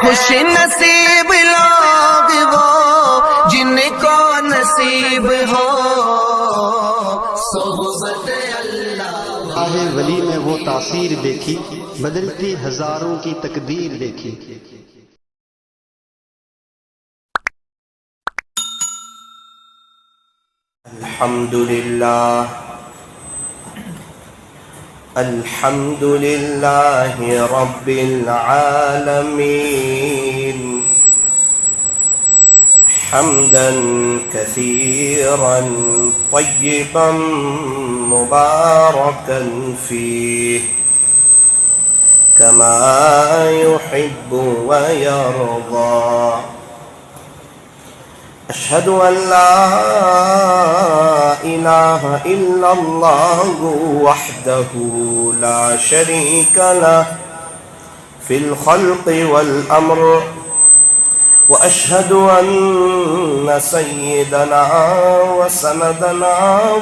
خوش نصیب لوگ وہ جن کو نصیب ہو صحبت اللہ۔ راہ ولی میں وہ تاثیر دیکھی، بدلتی ہزاروں کی تقدیر دیکھی۔ الحمد لله رب العالمين حمدا كثيرا طيبا مباركا فيه كما يحب ويرضى. أشهد أن لا إله إلا الله وحده لا شريك له في الخلق والأمر، وأشهد أن سيدنا وسندنا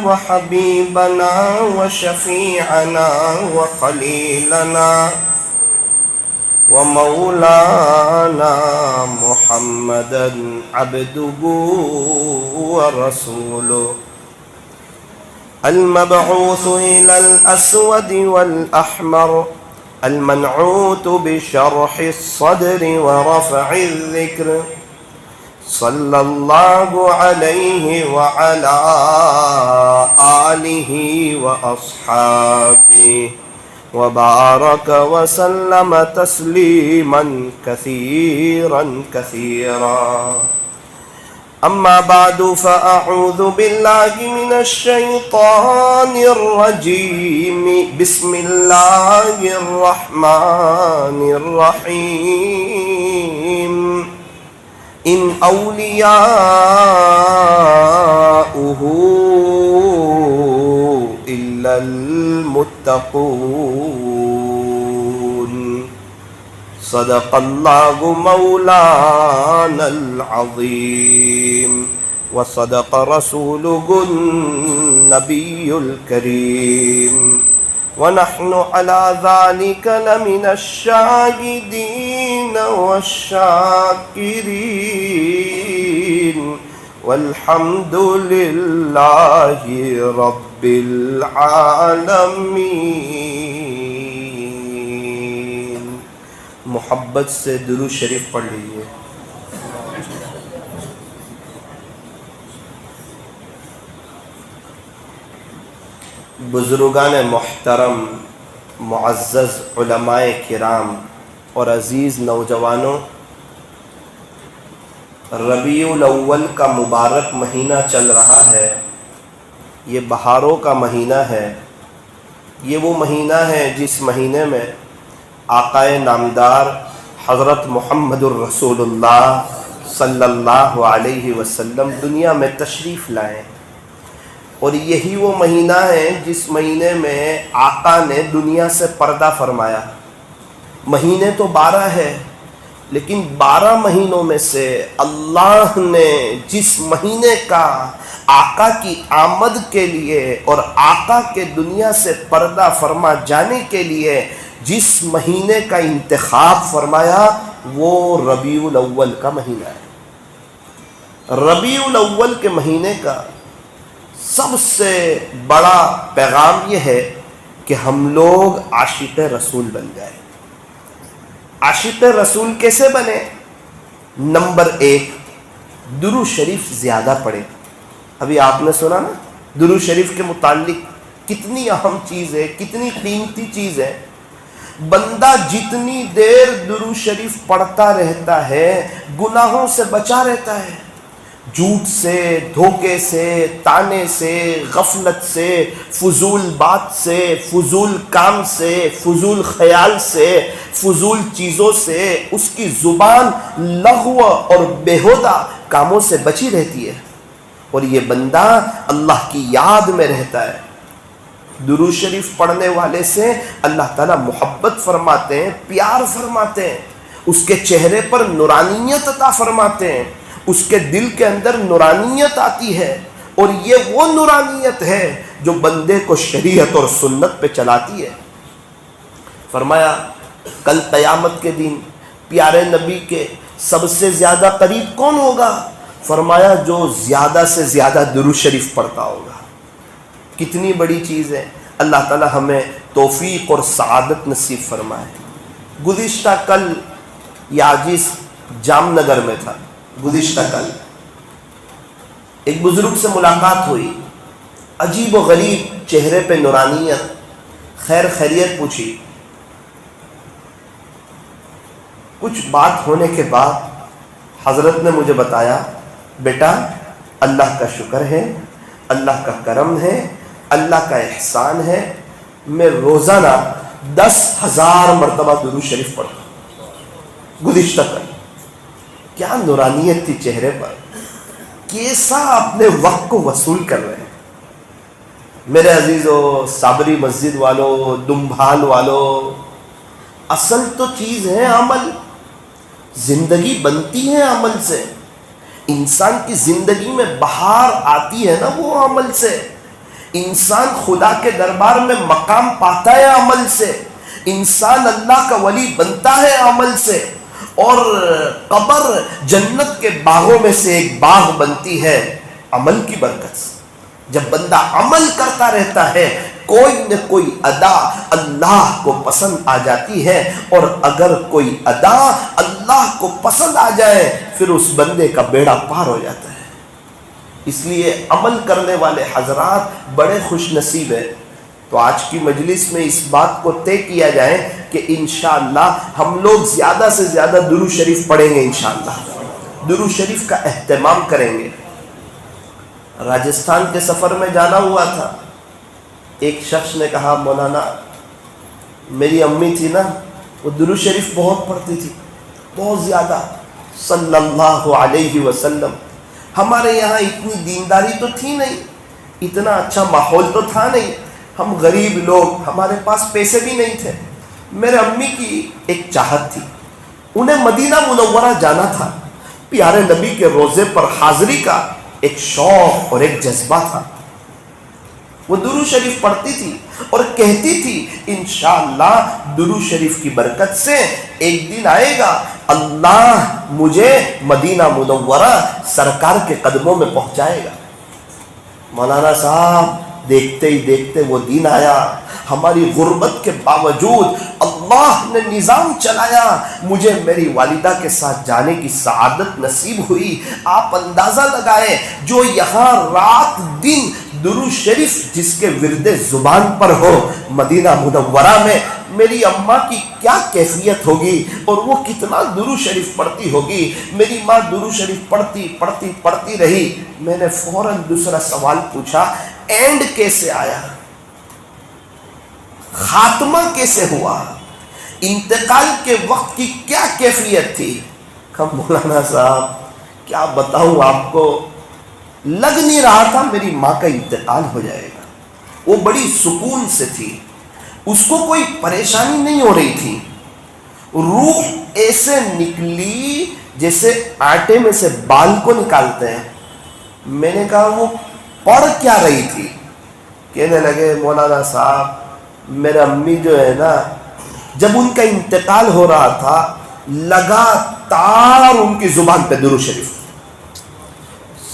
وحبيبنا وشفيعنا وخليلنا ومولانا محمدا عبده ورسوله المبعوث إلى الأسود والأحمر المنعوت بشرح الصدر ورفع الذكر، صلى الله عليه وعلى آله وأصحابه وبارك وسلم تسليما كثيرا كثيرا. أما بعد فأعوذ بالله من الشيطان الرجيم. بسم الله الرحمن الرحيم. إن أولياؤه إلا المتقون. صدق الله مولانا العظيم وصدق رسوله النبي الكريم، ونحن على ذلك لمن الشاهدين والشاكرين، والحمد لله رب العالمین. محبت سے درود شریف پڑھ لیجیے. بزرگان محترم، معزز علماء کرام اور عزیز نوجوانوں، ربیع الاول کا مبارک مہینہ چل رہا ہے. یہ بہاروں کا مہینہ ہے. یہ وہ مہینہ ہے جس مہینے میں آقائے نامدار حضرت محمد الرسول اللہ صلی اللہ علیہ وسلم دنیا میں تشریف لائے، اور یہی وہ مہینہ ہے جس مہینے میں آقا نے دنیا سے پردہ فرمایا. مہینے تو 12 ہے، لیکن 12 مہینوں میں سے اللہ نے جس مہینے کا آقا کی آمد کے لیے اور آقا کے دنیا سے پردہ فرما جانے کے لیے جس مہینے کا انتخاب فرمایا وہ ربیع الاول کا مہینہ ہے. ربیع الاول کے مہینے کا سب سے بڑا پیغام یہ ہے کہ ہم لوگ عاشق رسول بن جائیں. عاشق رسول کیسے بنے؟ نمبر 1، درود شریف زیادہ پڑھیں. ابھی آپ نے سنا نا درود شریف کے متعلق کتنی اہم چیز ہے، کتنی قیمتی چیز ہے. بندہ جتنی دیر درود شریف پڑھتا رہتا ہے گناہوں سے بچا رہتا ہے، جھوٹ سے، دھوکے سے، تانے سے، غفلت سے، فضول بات سے، فضول کام سے، فضول خیال سے، فضول چیزوں سے اس کی زبان لغو اور بیہودہ کاموں سے بچی رہتی ہے، اور یہ بندہ اللہ کی یاد میں رہتا ہے. درود شریف پڑھنے والے سے اللہ تعالیٰ محبت فرماتے ہیں، پیار فرماتے ہیں، اس کے چہرے پر نورانیت عطا فرماتے ہیں، اس کے دل کے اندر نورانیت آتی ہے، اور یہ وہ نورانیت ہے جو بندے کو شریعت اور سنت پہ چلاتی ہے. فرمایا کل قیامت کے دن پیارے نبی کے سب سے زیادہ قریب کون ہوگا؟ فرمایا جو زیادہ سے زیادہ درود شریف پڑھتا ہوگا۔ کتنی بڑی چیز ہے، اللہ تعالی ہمیں توفیق اور سعادت نصیب فرمائے۔ گزشتہ کل یہ عاجز جام نگر میں تھا، گزشتہ کل ایک بزرگ سے ملاقات ہوئی، عجیب و غریب چہرے پہ نورانیت، خیر خیریت پوچھی۔ کچھ بات ہونے کے بعد حضرت نے مجھے بتایا، بیٹا اللہ کا شکر ہے، اللہ کا کرم ہے، اللہ کا احسان ہے، میں روزانہ 10,000 مرتبہ درود شریف پڑھتا ہوں۔ گزشتہ کل کیا نورانیت تھی چہرے پر، کیسا اپنے وقت کو وصول کر رہے ہیں۔ میرے عزیزو، صابری مسجد والو، دمبھال والو، اصل تو چیز ہے عمل۔ زندگی بنتی ہے عمل سے، انسان کی زندگی میں بہار آتی ہے نا وہ عمل سے، انسان خدا کے دربار میں مقام پاتا ہے عمل سے، انسان اللہ کا ولی بنتا ہے عمل سے، اور قبر جنت کے باغوں میں سے ایک باغ بنتی ہے عمل کی برکت سے۔ جب بندہ عمل کرتا رہتا ہے کوئی نہ کوئی ادا اللہ کو پسند آ جاتی ہے، اور اگر کوئی ادا اللہ کو پسند آ جائے پھر اس بندے کا بیڑا پار ہو جاتا ہے۔ اس لیے عمل کرنے والے حضرات بڑے خوش نصیب ہیں۔ تو آج کی مجلس میں اس بات کو طے کیا جائے کہ انشاءاللہ ہم لوگ زیادہ سے زیادہ درود شریف پڑھیں گے، انشاءاللہ درود شریف کا اہتمام کریں گے۔ راجستھان کے سفر میں جانا ہوا تھا، ایک شخص نے کہا مولانا میری امی تھی نا وہ درود شریف بہت پڑھتی تھی، بہت زیادہ، صلی اللہ علیہ وسلم۔ ہمارے یہاں اتنی دینداری تو تھی نہیں، اتنا اچھا ماحول تو تھا نہیں، ہم غریب لوگ، ہمارے پاس پیسے بھی نہیں تھے۔ میرے امی کی ایک چاہت تھی، انہیں مدینہ منورہ جانا تھا، پیارے نبی کے روضے پر حاضری کا ایک شوق اور ایک جذبہ تھا۔ وہ درود شریف پڑھتی تھی اور کہتی تھی انشاءاللہ درود شریف کی برکت سے ایک دن آئے گا اللہ مجھے مدینہ منورہ سرکار کے قدموں میں پہنچائے گا۔ مولانا صاحب دیکھتے ہی دیکھتے وہ دن آیا، ہماری غربت کے باوجود اللہ نے نظام چلایا، مجھے میری والدہ کے ساتھ جانے کی سعادت نصیب ہوئی۔ آپ اندازہ لگائے جو یہاں رات دن درود شریف جس کے ورد زبان پر ہو، مدینہ منورہ میں میری اماں کی کیا کیفیت ہوگی اور وہ کتنا درود شریف پڑھتی ہوگی۔ میری ماں درود شریف پڑھتی رہی۔ میں نے فوراً دوسرا سوال پوچھا، اینڈ کیسے آیا، خاتمہ کیسے ہوا، انتقال کے وقت کی کیا کیفیت تھی؟ کہ مولانا صاحب کیا بتاؤں آپ کو، لگ نہیں رہا تھا میری ماں کا انتقال ہو جائے گا۔ وہ بڑی سکون سے تھی، اس کو کوئی پریشانی نہیں ہو رہی تھی، روح ایسے نکلی جیسے آٹے میں سے بال کو نکالتے ہیں۔ میں نے کہا وہ پڑھ کیا رہی تھی؟ کہنے لگے مولانا صاحب میرے امی جو ہے نا، جب ان کا انتقال ہو رہا تھا لگاتار ان کی زبان پہ درود شریف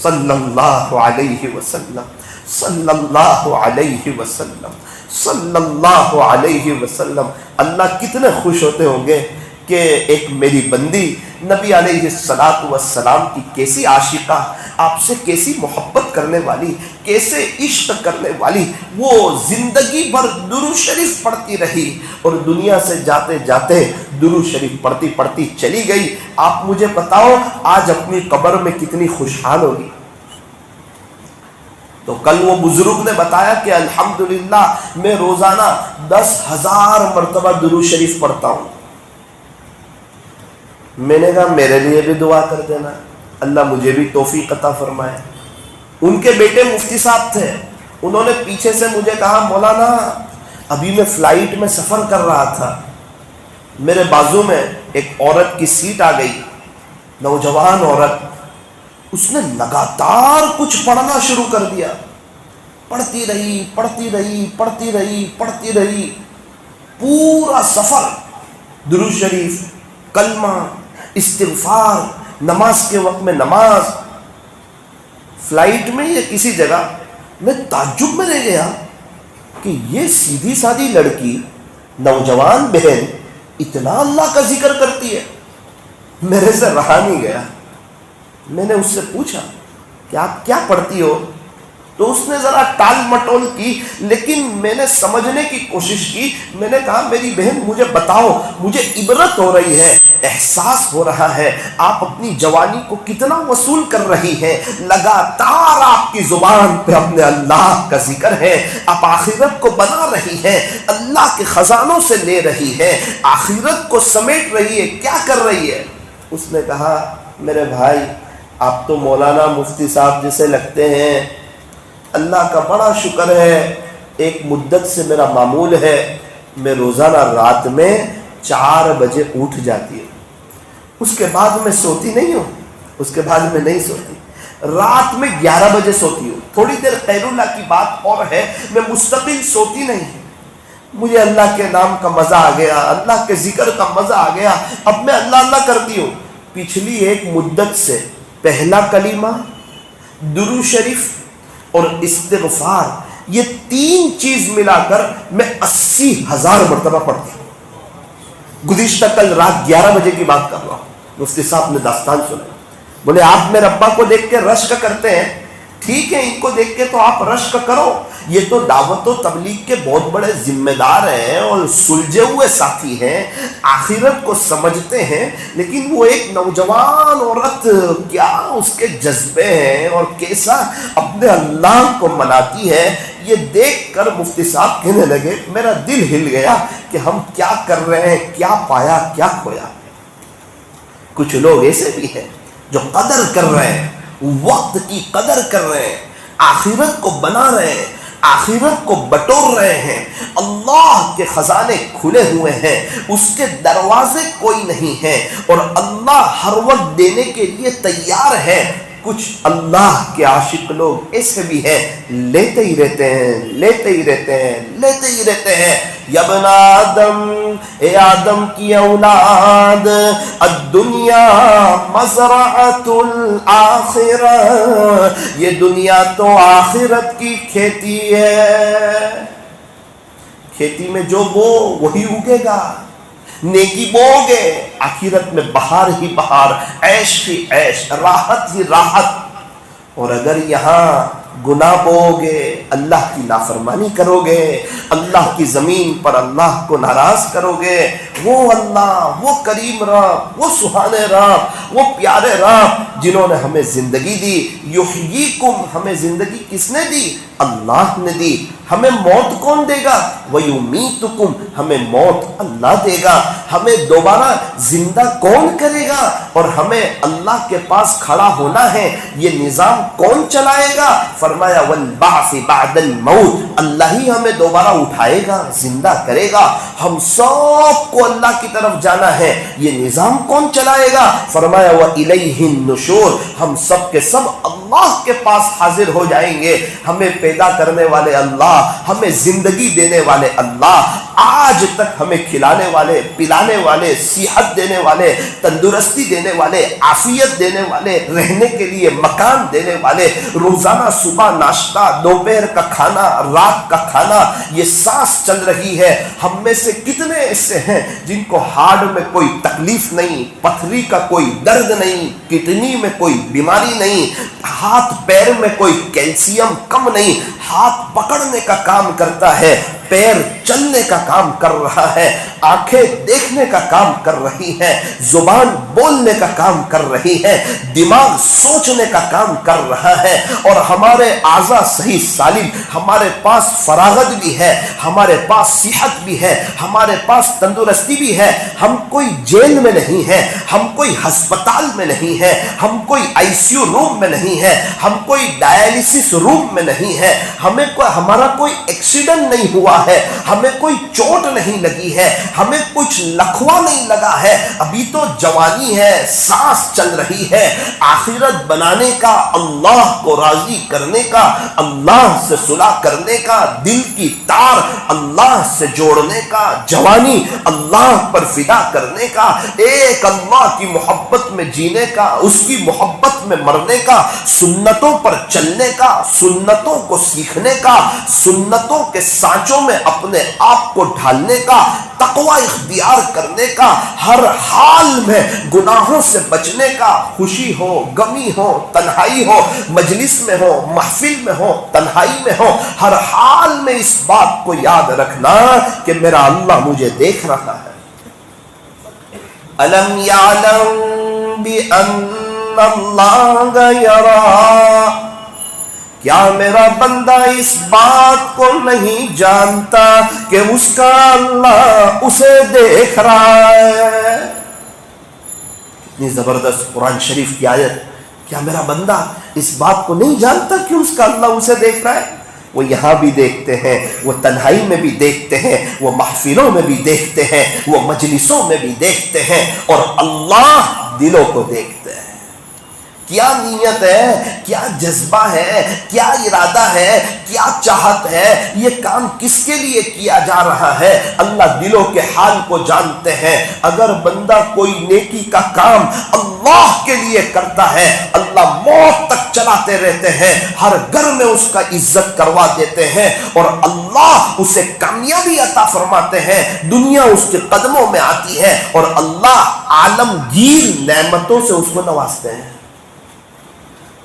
صلی اللہ علیہ وسلم، صلی اللہ علیہ وسلم، صلی اللہ علیہ وسلم۔ اللہ کتنے خوش ہوتے ہوں گے کہ ایک میری بندی نبی علیہ السلام کی کیسی عاشقہ، آپ سے کیسی محبت کرنے والی، کیسے عشق کرنے والی، وہ زندگی بھر درود شریف پڑھتی رہی اور دنیا سے جاتے جاتے درود شریف پڑھتی چلی گئی۔ آپ مجھے بتاؤ آج اپنی قبر میں کتنی خوشحال ہوگی۔ تو کل وہ بزرگ نے بتایا کہ الحمدللہ میں روزانہ 10,000 مرتبہ درود شریف پڑھتا ہوں۔ میں نے کہا میرے لیے بھی دعا کر دینا، اللہ مجھے بھی توفیق عطا فرمائے۔ ان کے بیٹے مفتی صاحب تھے، انہوں نے پیچھے سے مجھے کہا مولانا ابھی میں فلائٹ میں سفر کر رہا تھا، میرے بازو میں ایک عورت کی سیٹ آ گئی، نوجوان عورت، اس نے لگاتار کچھ پڑھنا شروع کر دیا، پڑھتی رہی، پورا سفر درود شریف کلمہ، استغفار، نماز کے وقت میں نماز. فلائٹ میں یا کسی جگہ میں تعجب میں رہ گیا کہ یہ سیدھی سادھی لڑکی، نوجوان بہن، اتنا اللہ کا ذکر کرتی ہے. میرے سے رہا نہیں گیا. میں نے اس سے پوچھا کہ آپ کیا پڑھتی ہو؟ تو اس نے ذرا ٹال مٹول کی، لیکن میں نے سمجھنے کی کوشش کی. میں نے کہا میری بہن مجھے بتاؤ، مجھے عبرت ہو رہی ہے، احساس ہو رہا ہے آپ اپنی جوانی کو کتنا وصول کر رہی ہیں. لگاتار آپ کی زبان پہ اپنے اللہ کا ذکر ہے. آپ آخرت کو بنا رہی ہیں، اللہ کے خزانوں سے لے رہی ہیں، آخرت کو سمیٹ رہی ہے، کیا کر رہی ہے؟ اس نے کہا میرے بھائی آپ تو مولانا مفتی صاحب جیسے لگتے ہیں، اللہ کا بڑا شکر ہے ایک مدت سے میرا معمول ہے، میں روزانہ رات میں 4 بجے اٹھ جاتی ہوں. اس کے بعد میں سوتی نہیں ہوں، اس کے بعد میں نہیں سوتی. رات میں 11 بجے سوتی ہوں. تھوڑی دیر خیر اللہ کی بات اور ہے، میں مستقل سوتی نہیں. مجھے اللہ کے نام کا مزہ آ گیا، اللہ کے ذکر کا مزہ آ گیا، اب میں اللہ اللہ کرتی ہوں. پچھلی ایک مدت سے پہلا کلمہ، درود شریف اور استغفار، یہ 3 چیز ملا کر میں 80,000 مرتبہ پڑھتی ہوں. گزشتہ کل رات 11 بجے کی بات کر رہا ہوں. مفتی صاحب نے داستان سنا. بولے آپ میرے ابا کو دیکھ کے رشک کرتے ہیں، ٹھیک ہے ان کو دیکھ کے تو آپ رشک کرو، یہ تو دعوت و تبلیغ کے بہت بڑے ذمہ دار ہیں اور سلجھے ہوئے ساتھی ہیں، آخرت کو سمجھتے ہیں، لیکن وہ ایک نوجوان عورت کیا اس کے جذبے ہیں اور کیسا اپنے اللہ کو مناتی ہے. یہ دیکھ کر مفتی صاحب کہنے لگے میرا دل ہل گیا کہ ہم کیا کر رہے ہیں، کیا پایا کیا کھویا. کچھ لوگ ایسے بھی ہیں جو قدر کر رہے ہیں، وقت کی قدر کر رہے ہیں، آخرت کو بنا رہے ہیں، آخرت کو بٹور رہے ہیں. اللہ کے خزانے کھلے ہوئے ہیں، اس کے دروازے کوئی نہیں ہیں، اور اللہ ہر وقت دینے کے لیے تیار ہے. کچھ اللہ کے عاشق لوگ ایسے بھی ہیں، لیتے ہی رہتے ہیں، لیتے ہی رہتے ہیں، لیتے ہی رہتے ہیں. یا ابن آدم، اے آدم کی اولاد، الدنیا مزرعۃ الآخرہ، یہ دنیا تو آخرت کی کھیتی ہے. کھیتی میں جو بو وہی اگے گا، نیکی بو گے آخرت میں بہار ہی بہار، عیش ہی عیش، راحت ہی راحت. اور اگر یہاں گناہ بو گے، اللہ کی نافرمانی کرو گے، اللہ کی زمین پر اللہ کو ناراض کرو گے، وہ اللہ، وہ کریم رب، وہ سبحانے رب، وہ پیارے رب جنہوں نے ہمیں زندگی دی. یحییکم، ہمیں زندگی کس نے دی؟ اللہ نے دی. ہمیں موت کون دے گا؟ وَيُمِيتُكُمْ، ہمیں موت اللہ دے گا. ہمیں دوبارہ زندہ کون کرے گا؟ اور ہمیں اللہ کے پاس کھڑا ہونا ہے، یہ نظام کون چلائے گا؟ فرمایا وَالْبَعْثِ بَعْدَ الْمَوْتِ، اللہ ہی ہمیں دوبارہ اٹھائے گا، زندہ کرے گا. ہم سب کو اللہ کی طرف جانا ہے، یہ نظام کون چلائے گا؟ فرمایا وَإِلَيْهِ النُّشُورُ، ہم سب کے سب اللہ کے پاس حاضر ہو جائیں گے. ہمیں پیدا کرنے والے اللہ، ہمیں زندگی دینے والے اللہ، آج تک ہمیں کھلانے والے، پلانے والے، صحت دینے والے، تندرستی دینے والے، عافیت دینے والے، رہنے کے لیے مکان دینے والے، روزانہ صبح ناشتہ، دوپہر کا کھانا، رات کا کھانا، یہ سانس چل رہی ہے. ہم میں سے کتنے ایسے ہیں جن کو ہارٹ میں کوئی تکلیف نہیں، پتھری کا کوئی درد نہیں، کڈنی میں کوئی بیماری نہیں، ہاتھ پیر میں کوئی کیلشیم کم نہیں، ہاتھ پکڑنے کا کام کرتا ہے، پیر چلنے کا کام کر رہا ہے، آنکھیں دیکھنے کا کام کر رہی ہیں، زبان بولنے کا کام کر رہی ہے، دماغ سوچنے کا کام کر رہا ہے، اور ہمارے اعضاء صحیح سالم، ہمارے پاس فراغت بھی ہے، ہمارے پاس صحت بھی ہے، ہمارے پاس تندرستی بھی ہے. ہم کوئی جیل میں نہیں ہیں، ہم کوئی ہسپتال میں نہیں ہیں، ہم کوئی ICU روم میں نہیں ہیں، ہم کوئی ڈائلسس روم میں نہیں ہیں، ہمیں ہمارا کوئی ایکسیڈنٹ نہیں ہوا ہے، ہمیں کوئی چوٹ نہیں لگی ہے، ہمیں کچھ لکھوا نہیں لگا ہے، ابھی تو جوانی ہے، سانس چل رہی ہے، آخرت بنانے کا، اللہ کو راضی کرنے کا، اللہ سے صلح کرنے کا، دل کی تار اللہ سے جوڑنے کا، جوانی اللہ پر فدا کرنے کا، ایک اللہ کی محبت میں جینے کا، اس کی محبت میں مرنے کا، سنتوں پر چلنے کا، سنتوں کو سیکھنے کا، سنتوں کے سانچوں میں اپنے آپ کو ڈھالنے کا، تقوی اختیار کرنے کا، ہر حال میں گناہوں سے بچنے کا، خوشی ہو، غمی ہو، تنہائی ہو، مجلس میں ہو، محفل میں ہو، تنہائی میں ہو، ہر حال میں اس بات کو یاد رکھنا کہ میرا اللہ مجھے دیکھ رہا ہے۔ أَلَمْ يَعْلَمْ بِأَنَّ اللَّهَ يَرَى، کیا میرا بندہ اس بات کو نہیں جانتا کہ اس کا اللہ اسے دیکھ رہا ہے؟ کتنی زبردست قرآن شریف کی آیت۔ کیا میرا بندہ اس بات کو نہیں جانتا کہ اس کا اللہ اسے دیکھ رہا ہے؟ وہ یہاں بھی دیکھتے ہیں، وہ تنہائی میں بھی دیکھتے ہیں، وہ محفلوں میں بھی دیکھتے ہیں، وہ مجلسوں میں بھی دیکھتے ہیں، اور اللہ دلوں کو دیکھتے ہیں۔ کیا نیت ہے، کیا جذبہ ہے، کیا ارادہ ہے، کیا چاہت ہے، یہ کام کس کے لیے کیا جا رہا ہے، اللہ دلوں کے حال کو جانتے ہیں۔ اگر بندہ کوئی نیکی کا کام اللہ کے لیے کرتا ہے، اللہ موت تک چلاتے رہتے ہیں، ہر گھر میں اس کا عزت کروا دیتے ہیں، اور اللہ اسے کامیابی عطا فرماتے ہیں، دنیا اس کے قدموں میں آتی ہے، اور اللہ عالمگیر نعمتوں سے اس کو نوازتے ہیں۔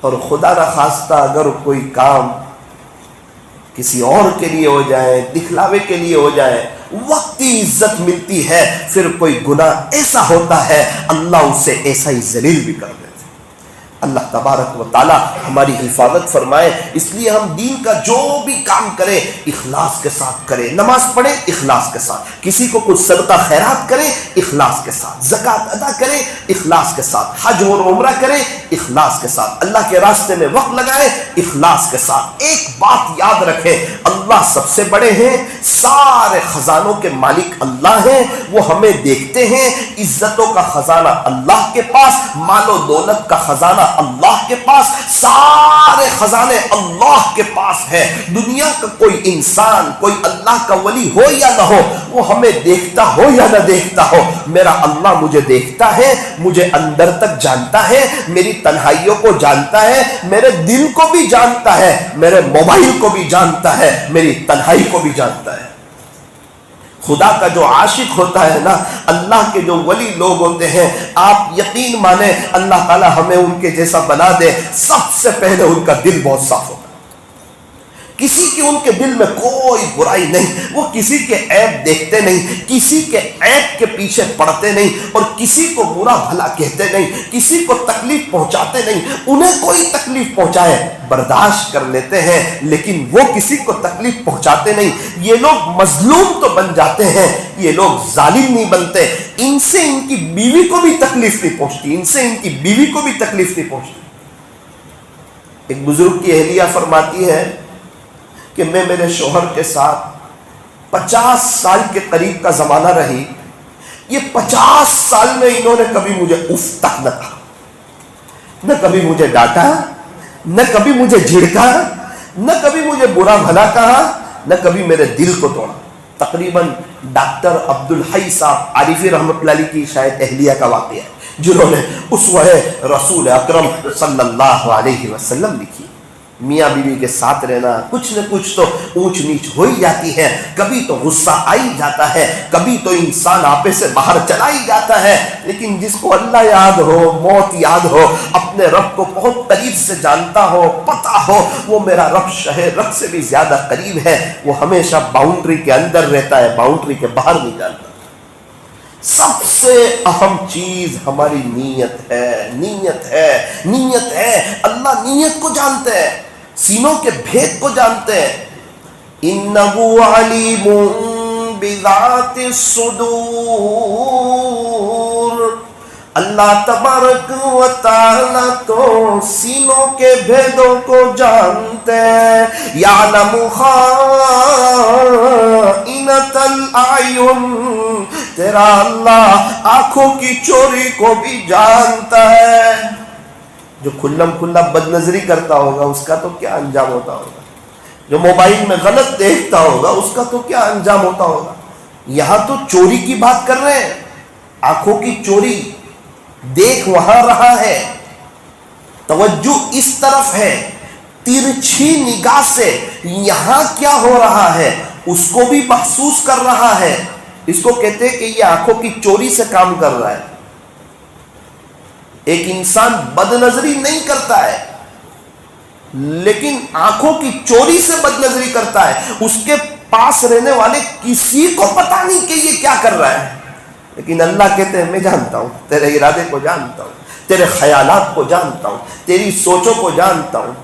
اور خدا نہ خواستہ اگر کوئی کام کسی اور کے لیے ہو جائے، دکھلاوے کے لیے ہو جائے، وقتی عزت ملتی ہے، پھر کوئی گناہ ایسا ہوتا ہے اللہ اسے ایسا ہی ذلیل بھی کر دیتے ہیں۔ اللہ تبارک و تعالی ہماری حفاظت فرمائے۔ اس لیے ہم دین کا جو بھی کام کریں اخلاص کے ساتھ کریں، نماز پڑھیں اخلاص کے ساتھ، کسی کو کچھ صدقہ خیرات کریں اخلاص کے ساتھ، زکوٰۃ ادا کریں اخلاص کے ساتھ، حج اور عمرہ کریں اخلاص کے ساتھ، اللہ کے راستے میں وقت لگائیں اخلاص کے ساتھ۔ ایک بات یاد رکھیں، اللہ سب سے بڑے ہیں، سارے خزانوں کے مالک اللہ ہیں، وہ ہمیں دیکھتے ہیں، عزتوں کا خزانہ اللہ کے پاس، مال و دولت کا خزانہ اللہ کے پاس، سارے خزانے اللہ کے پاس ہے۔ دنیا کا کوئی انسان، کوئی اللہ کا ولی ہو یا نہ ہو، وہ ہمیں دیکھتا ہو یا نہ دیکھتا ہو، میرا اللہ مجھے دیکھتا ہے، مجھے اندر تک جانتا ہے، میری تنہائیوں کو جانتا ہے، میرے دل کو بھی جانتا ہے، میرے موبائل کو بھی جانتا ہے، میری تنہائی کو بھی جانتا ہے۔ خدا کا جو عاشق ہوتا ہے نا، اللہ کے جو ولی لوگ ہوتے ہیں، آپ یقین مانیں اللہ تعالی ہمیں ان کے جیسا بنا دے، سب سے پہلے ان کا دل بہت صاف ہوگا، کسی کی ان کے دل میں کوئی برائی نہیں، وہ کسی کے عیب دیکھتے نہیں، کسی کے عیب کے پیچھے پڑتے نہیں، اور کسی کو برا بھلا کہتے نہیں، کسی کو تکلیف پہنچاتے نہیں، انہیں کوئی تکلیف پہنچائے برداشت کر لیتے ہیں، لیکن وہ کسی کو تکلیف پہنچاتے نہیں۔ یہ لوگ مظلوم تو بن جاتے ہیں، یہ لوگ ظالم نہیں بنتے۔ ان سے ان کی بیوی کو بھی تکلیف نہیں پہنچتی، ان سے ان کی بیوی کو بھی تکلیف نہیں پہنچتی۔ ایک بزرگ کی اہلیہ فرماتی ہے کہ میں میرے شوہر کے ساتھ 50 سال کے قریب کا زمانہ رہی، یہ 50 سال میں انہوں نے کبھی مجھے اف تک نہ کہا، نہ کبھی مجھے ڈانٹا، نہ کبھی مجھے جھڑکا، نہ کبھی مجھے برا بھلا کہا، نہ کبھی میرے دل کو توڑا۔ تقریباً ڈاکٹر عبدالحی صاحب عارفی رحمۃ اللہ علیہ کی شاید اہلیہ کا واقعہ ہے، جنہوں نے اسوہ رسول اکرم صلی اللہ علیہ وسلم لکھی۔ میاں بیوی کے ساتھ رہنا، کچھ نہ کچھ تو اونچ نیچ ہو ہی جاتی ہے، کبھی تو غصہ آ ہی جاتا ہے، کبھی تو انسان آپے سے باہر چلا ہی جاتا ہے، لیکن جس کو اللہ یاد ہو، موت یاد ہو، اپنے رب کو بہت قریب سے جانتا ہو، پتہ ہو وہ میرا رب شہ رب سے بھی زیادہ قریب ہے، وہ ہمیشہ باؤنڈری کے اندر رہتا ہے، باؤنڈری کے باہر نہیں جانتا۔ سب سے اہم چیز ہماری نیت ہے، نیت ہے، نیت ہے۔ اللہ نیت کو جانتے ہیں، سینوں کے بھید کو جانتے ہیں۔ اِنَّهُ عَلِيمٌ بِذَاتِ الصُّدُورِ، اللہ تبارک و تعالی تو سینوں کے بھیدوں کو جانتے ہیں. یعلم خائنۃ الاعین، تیرا اللہ آنکھوں کی چوری کو بھی جانتا ہے. جو کھلم کھلا بد نظری کرتا ہوگا اس کا تو کیا انجام ہوتا ہوگا، جو موبائل میں غلط دیکھتا ہوگا اس کا تو کیا انجام ہوتا ہوگا. یہاں تو چوری کی بات کر رہے ہیں، آنکھوں کی چوری. دیکھ وہاں رہا ہے، توجہ اس طرف ہے، ترچھی نگاہ سے یہاں کیا ہو رہا ہے اس کو بھی محسوس کر رہا ہے. اس کو کہتے ہیں کہ یہ آنکھوں کی چوری سے کام کر رہا ہے. ایک انسان بد نظری نہیں کرتا ہے لیکن آنکھوں کی چوری سے بد نظری کرتا ہے. اس کے پاس رہنے والے کسی کو پتا نہیں کہ یہ کیا کر رہا ہے، لیکن اللہ کہتے ہیں میں جانتا ہوں، تیرے ارادے کو جانتا ہوں، تیرے خیالات کو جانتا ہوں، تیری سوچوں کو جانتا ہوں.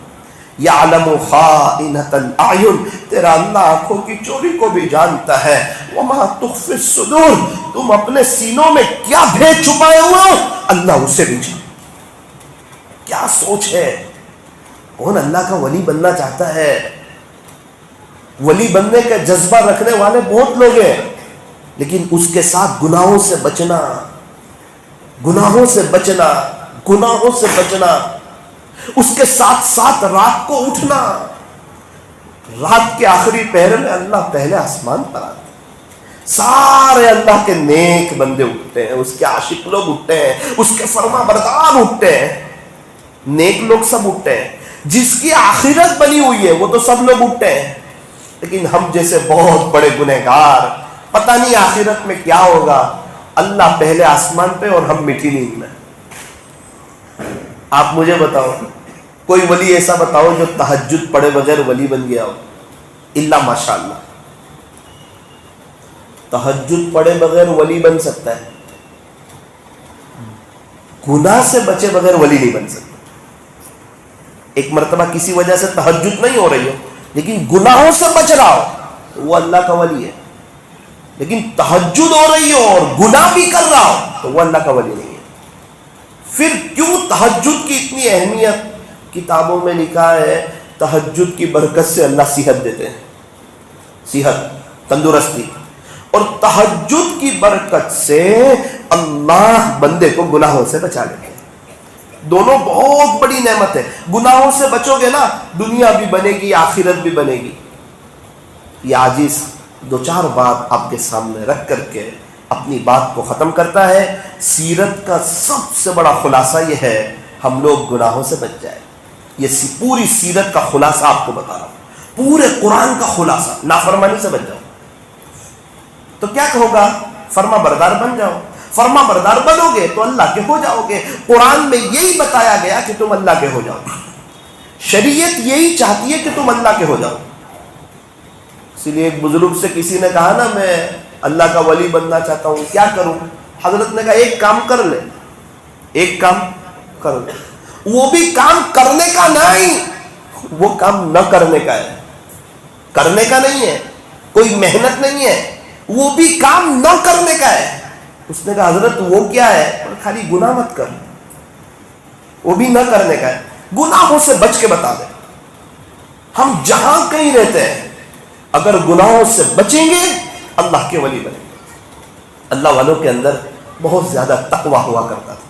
یعلم خائنۃ الاعین، تیرا اللہ آنکھوں کی چوری کو بھی جانتا ہے. وما تخفی الصدور، تم اپنے سینوں میں کیا بھید چھپائے ہوئے ہو اللہ اسے بھی جانتا. کیا سوچ ہے. کون اللہ کا ولی بننا چاہتا ہے؟ ولی بننے کا جذبہ رکھنے والے بہت لوگ ہیں، لیکن اس کے ساتھ گناہوں سے بچنا، گناہوں سے بچنا، گناہوں سے بچنا. اس کے ساتھ ساتھ رات کو اٹھنا. رات کے آخری پہر میں اللہ پہلے آسمان پر آتے ہیں، سارے اللہ کے نیک بندے اٹھتے ہیں، اس کے عاشق لوگ اٹھتے ہیں، اس کے فرما بردار اٹھتے ہیں، نیک لوگ سب اٹھتے ہیں. جس کی آخرت بنی ہوئی ہے وہ تو سب لوگ اٹھتے ہیں، لیکن ہم جیسے بہت بڑے گنہگار پتہ نہیں آخرت میں کیا ہوگا. اللہ پہلے آسمان پہ اور ہم میٹھی نیند میں. آپ مجھے بتاؤ کوئی ولی ایسا بتاؤ جو تہجد پڑھے بغیر ولی بن گیا ہو. الا ماشاءاللہ تہجد پڑھے بغیر ولی بن سکتا ہے، گناہ سے بچے بغیر ولی نہیں بن سکتا. ایک مرتبہ کسی وجہ سے تہجد نہیں ہو رہی ہو لیکن گناہوں سے بچ رہا ہو تو وہ اللہ کا ولی ہے. لیکن تہجد ہو رہی ہو اور گناہ بھی کر رہا ہو تو وہ اللہ کا ولی نہیں ہے. پھر کیوں تہجد کی اتنی اہمیت؟ کتابوں میں لکھا ہے تہجد کی برکت سے اللہ صحت دیتے ہیں، صحت، تندرستی. اور تہجد کی برکت سے اللہ بندے کو گناہوں سے بچا لیتے ہیں. دونوں بہت بڑی نعمت ہے. گناہوں سے بچو گے نا دنیا بھی بنے گی، آخرت بھی بنے گی. یہ عاجز دو چار بات آپ کے سامنے رکھ کر کے اپنی بات کو ختم کرتا ہے. سیرت کا سب سے بڑا خلاصہ یہ ہے ہم لوگ گناہوں سے بچ جائیں. یہ پوری سیرت کا خلاصہ آپ کو بتا رہا ہوں، پورے قرآن کا خلاصہ. نافرمانی سے بچ جاؤ تو کیا کہو گا؟ فرما بردار بن جاؤ. فرما بردار بنو گے تو اللہ کے ہو جاؤ گے. قرآن میں یہی بتایا گیا کہ تم اللہ کے ہو جاؤ. شریعت یہی چاہتی ہے کہ تم اللہ کے ہو جاؤ. اسی لیے ایک بزرگ سے کسی نے کہا نا میں اللہ کا ولی بننا چاہتا ہوں، کیا کروں؟ حضرت نے کہا ایک کام کر لے، ایک کام کر لے. وہ بھی کام کرنے کا نہیں، وہ کام نہ کرنے کا ہے، کرنے کا نہیں ہے، کوئی محنت نہیں ہے، وہ بھی کام نہ کرنے کا ہے. اس نے کہا حضرت وہ کیا ہے؟ خالی گناہ مت کر. وہ بھی نہ کرنے کا ہے، گناہوں سے بچ کے بتا دے. ہم جہاں کہیں رہتے ہیں اگر گناہوں سے بچیں گے اللہ کے ولی بنیں گے. اللہ والوں کے اندر بہت زیادہ تقویٰ ہوا کرتا تھا.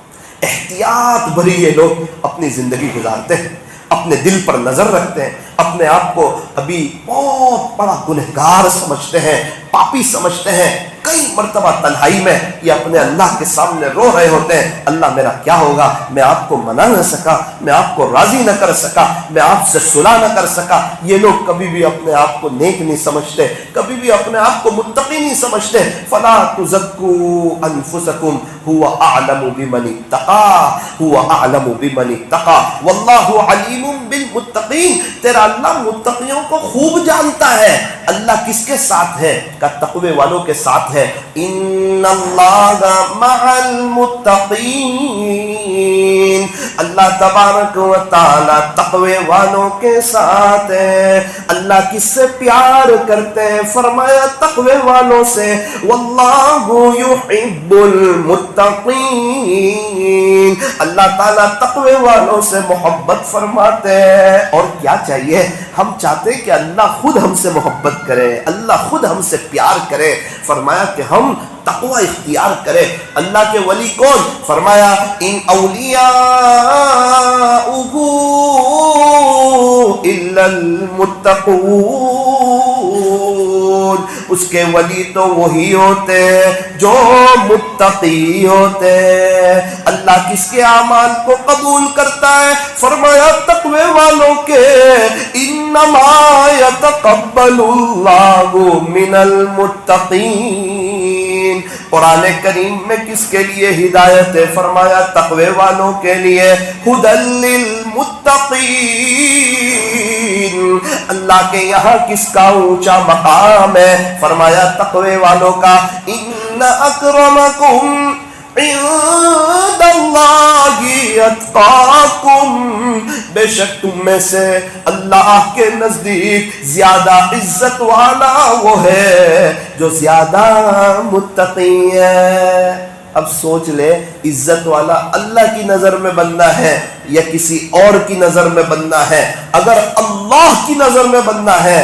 احتیاط بھری یہ لوگ اپنی زندگی گزارتے ہیں، اپنے دل پر نظر رکھتے ہیں، اپنے آپ کو ابھی بہت بڑا گنہگار سمجھتے ہیں، پاپی سمجھتے ہیں. کئی مرتبہ تنہائی میں یہ اپنے اللہ کے سامنے رو رہے ہوتے ہیں، اللہ میرا کیا ہوگا؟ میں آپ کو منا نہ سکا، میں آپ کو راضی نہ کر سکا، میں آپ سے صلح نہ کر سکا. یہ لوگ کبھی بھی اپنے آپ کو نیک نہیں سمجھتے، کبھی بھی اپنے آپ کو متقی نہیں سمجھتے. فلا تزکوا انفسکم هو اعلم بمن اتقى هو اعلم بمن اتقى والله علیم بالمتقین. تیرا اللہ متقیوں کو خوب جانتا ہے. اللہ کس کے ساتھ ہے؟ کہ تقوی والوں کے ساتھ ہے. ان اللہ مع المتقین. اللہ تبارک و تعالی تقوی والوں کے ساتھ ہے۔ اللہ کس سے پیار کرتے ہیں؟ فرمایا تقوی والوں سے۔ واللہ یحب المتقین، اللہ تعالیٰ تقوی والوں سے محبت فرماتے ہیں۔ اور کیا چاہیے؟ ہم چاہتے ہیں کہ اللہ خود ہم سے محبت کرے، اللہ خود ہم سے پیار کرے۔ فرمایا کہ ہم تقوی اختیار کرے۔ اللہ کے ولی کون؟ فرمایا ان اولیاءہ الا المتقون، اس کے ولی تو وہی ہوتے ہیں جو متقی ہوتے ہیں۔ اللہ کس کے اعمال کو قبول کرتا ہے؟ فرمایا تقوی والوں کے۔ انما یتقبل اللہ من المتقین، قرآن کریم میں کس کے لیے ہدایت ہے؟ فرمایا تقوی والوں کے لیے۔ ھدی للمتقین، اللہ کے یہاں کس کا اونچا مقام ہے؟ فرمایا تقوی والوں کا۔ ان اکرمکم عند اللہ اتقاکم، بے شک تم میں سے اللہ کے نزدیک زیادہ عزت والا وہ ہے جو زیادہ متقی ہے۔ اب سوچ لے، عزت والا اللہ کی نظر میں بننا ہے یا کسی اور کی نظر میں بننا ہے؟ اگر اللہ کی نظر میں بننا ہے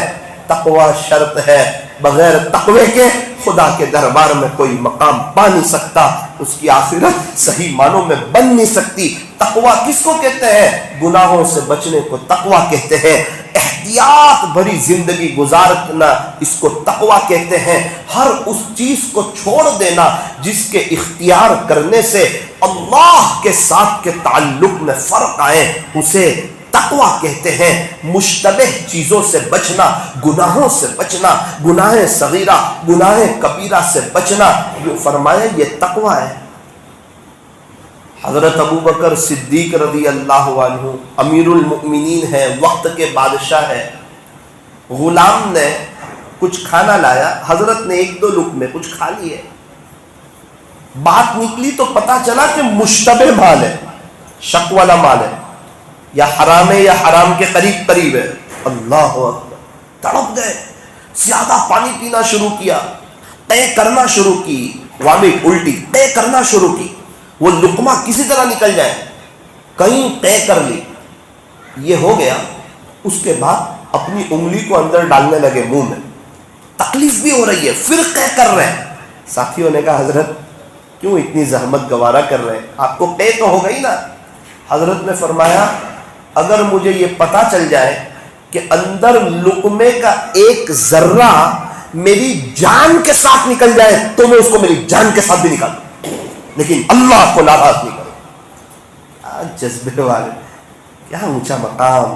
تقوی شرط ہے، بغیر تقوی کے خدا کے دربار میں کوئی مقام پا نہیں سکتا، اس کی آخرت صحیح معنوں میں بن نہیں سکتی۔ تقوی کس کو کہتے ہیں؟ گناہوں سے بچنے کو تقوی کہتے ہیں۔ احتیاط بھری زندگی گزارنا اس کو تقوی کہتے ہیں۔ ہر اس چیز کو چھوڑ دینا جس کے اختیار کرنے سے اللہ کے ساتھ کے تعلق میں فرق آئے، اسے تقوی کہتے ہیں۔ مشتبہ چیزوں سے بچنا، گناہوں سے بچنا، گناہ صغیرہ گناہ کبیرہ سے بچنا، یہ فرمایا یہ تقوی ہے۔ حضرت ابو بکر صدیق رضی اللہ عنہ امیر المؤمنین ہے، وقت کے بادشاہ ہے۔ غلام نے کچھ کھانا لایا، حضرت نے ایک دو لقمے کچھ کھا لیے۔ بات نکلی تو پتا چلا کہ مشتبہ مال ہے، شک والا مال ہے، یا حرام ہے یا حرام کے قریب قریب ہے۔ اللہ اکبر، تڑپ گئے، زیادہ پانی پینا شروع کیا، طے کرنا شروع کی، وامٹ الٹی طے کرنا شروع کی، وہ لقمہ کسی طرح نکل جائے، کہیں طے کر لی، یہ ہو گیا۔ اس کے بعد اپنی انگلی کو اندر ڈالنے لگے منہ میں، تکلیف بھی ہو رہی ہے، پھر طے کر رہے ہیں۔ ساتھیوں نے کہا حضرت کیوں اتنی زحمت گوارا کر رہے ہیں، آپ کو طے تو ہو گئی نا۔ حضرت نے فرمایا اگر مجھے یہ پتا چل جائے کہ اندر لقمے کا ایک ذرہ میری جان کے ساتھ نکل جائے تو میں اس کو میری جان کے ساتھ بھی نکال دوں، لیکن اللہ کو ناراض نہیں کروں۔ کیا جذبے والے، کیا اونچا مقام۔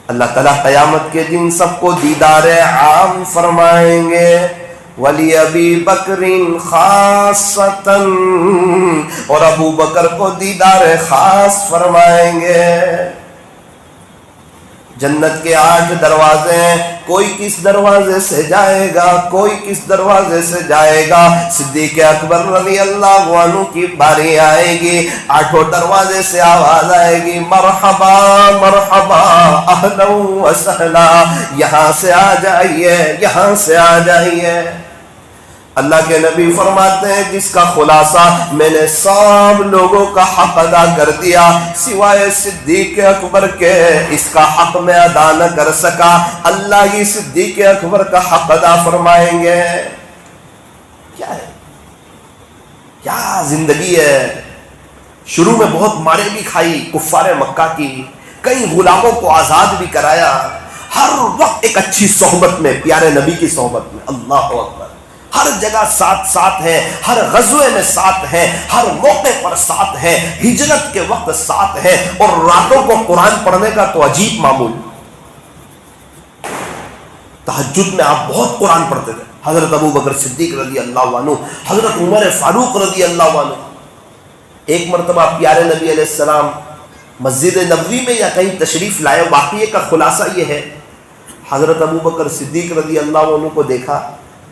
اللہ تعالیٰ قیامت کے دن سب کو دیدار عام فرمائیں گے۔ ولی ابی بکر خاصتاً، اور ابو بکر کو دیدار خاص فرمائیں گے۔ جنت کے 8 دروازے ہیں، کوئی کس دروازے سے جائے گا، کوئی کس دروازے سے جائے گا۔ صدیق اکبر رضی اللہ عنہ کی باری آئے گی، 8 دروازے سے آواز آئے گی، مرحبا مرحبا اہلا وسہلا، یہاں سے آ جائیے، یہاں سے آ جائیے۔ اللہ کے نبی فرماتے ہیں جس کا خلاصہ میں نے سب لوگوں کا حق ادا کر دیا سوائے صدیق اکبر کے، اس کا حق میں ادا نہ کر سکا، اللہ ہی صدیق اکبر کا حق ادا فرمائیں گے۔ کیا ہے، کیا زندگی ہے۔ شروع میں بہت مارے بھی کھائی کفار مکہ کی، کئی غلاموں کو آزاد بھی کرایا، ہر وقت ایک اچھی صحبت میں، پیارے نبی کی صحبت میں، اللہ اکبر، ہر جگہ ساتھ ساتھ ہیں، ہر غزوے میں ساتھ ہیں، ہر موقع پر ساتھ ہیں، ہجرت کے وقت ساتھ ہیں، اور راتوں کو قرآن پڑھنے کا تو عجیب معمول۔ تہجد میں آپ بہت قرآن پڑھتے تھے، حضرت ابو بکر صدیق رضی اللہ عنہ، حضرت عمر فاروق رضی اللہ عنہ۔ ایک مرتبہ پیارے نبی علیہ السلام مسجد نبوی میں یا کہیں تشریف لائے، واقعے کا خلاصہ یہ ہے، حضرت ابو بکر صدیق رضی اللہ عنہ کو دیکھا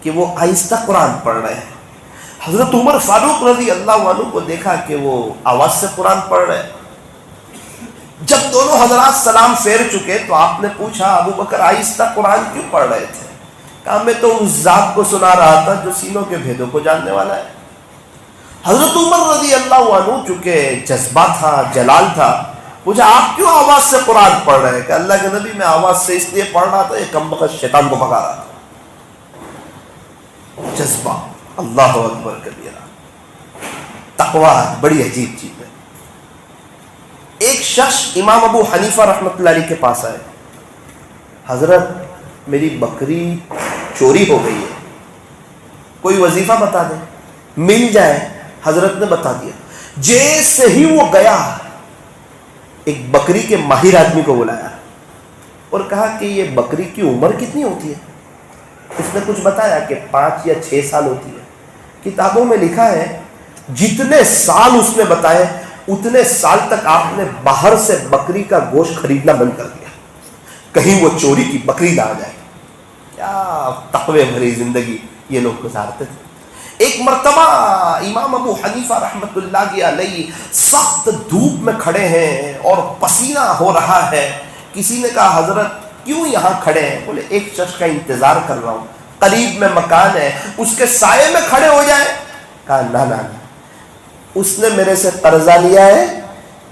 کہ وہ آہستہ قرآن پڑھ رہے ہیں، حضرت عمر فاروق رضی اللہ عنہ کو دیکھا کہ وہ آواز سے قرآن پڑھ رہے ہیں، جب دونوں حضرات سلام پھیر چکے تو آپ نے پوچھا ابو بکر آہستہ قرآن کیوں پڑھ رہے تھے؟ کہا میں تو اس ذات کو سنا رہا تھا جو سینوں کے بھیدوں کو جاننے والا ہے۔ حضرت عمر رضی اللہ عنہ چونکہ جذبہ تھا، جلال تھا، پوچھا آپ کیوں آواز سے قرآن پڑھ رہے ہیں؟ کہ اللہ کے نبی میں آواز سے اس لیے پڑھ رہا تھا، یہ کمبخت شیطان کو بھگا رہا تھا۔ جذبہ، اللہ اکبر کبیرہ، تقویٰ بڑی عجیب چیز ہے۔ ایک شخص امام ابو حنیفہ رحمۃ اللہ علیہ کے پاس آئے، حضرت میری بکری چوری ہو گئی ہے، کوئی وظیفہ بتا دیں مل جائے۔ حضرت نے بتا دیا۔ جیسے ہی وہ گیا ایک بکری کے ماہر آدمی کو بلایا اور کہا کہ یہ بکری کی عمر کتنی ہوتی ہے؟ اس نے کچھ بتایا کہ 5 یا 6 سال ہوتی ہے۔ کتابوں میں لکھا ہے جتنے سال اس نے بتائے اتنے سال تک آپ نے باہر سے بکری کا گوشت خریدنا بند کر دیا، کہیں وہ چوری کی بکری نہ آ جائے۔ کیا تقوی بھری زندگی یہ لوگ گزارتے تھے۔ ایک مرتبہ امام ابو حنیفہ رحمۃ اللہ علیہ سخت دھوپ میں کھڑے ہیں اور پسینہ ہو رہا ہے۔ کسی نے کہا حضرت کیوں یہاں کھڑے ہیں؟ بولے ایک شخص کا انتظار کر رہا ہوں، قریب میں مکان ہے، اس کے سائے میں کھڑے ہو جائیں۔ کہا نہ، اس نے میرے سے قرضہ لیا ہے،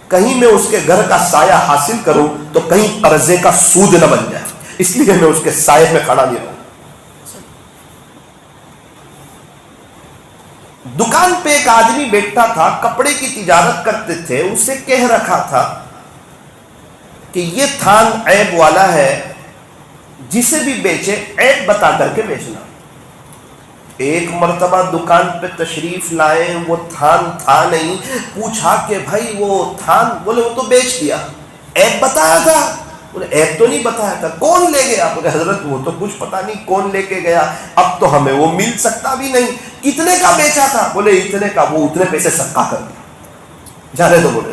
کہیں میں اس کے گھر کا سایہ حاصل کروں تو کہیں قرضے کا سود نہ بن جائے، اس لیے میں اس کے سائے میں کھڑا نہیں رہوں۔ دکان پہ ایک آدمی بیٹھا تھا، کپڑے کی تجارت کرتے تھے، اسے کہہ رکھا تھا کہ یہ تھان عیب والا ہے، جسے بھی بیچے عیب بتا کر کے بیچنا۔ ایک مرتبہ دکان پہ تشریف لائے، وہ تھان تھا نہیں، پوچھا کہ بھائی وہ تھان؟ بولے وہ تو بیچ دیا، عیب بتایا تھا؟ بولے عیب تو نہیں بتایا تھا۔ کون لے گیا؟ بولے حضرت وہ تو کچھ پتا نہیں کون لے کے گیا، اب تو ہمیں وہ مل سکتا بھی نہیں۔ کتنے کا بیچا تھا؟ بولے اتنے کا، وہ اتنے پیسے صدقہ کر دیا۔ جانے دو، بولے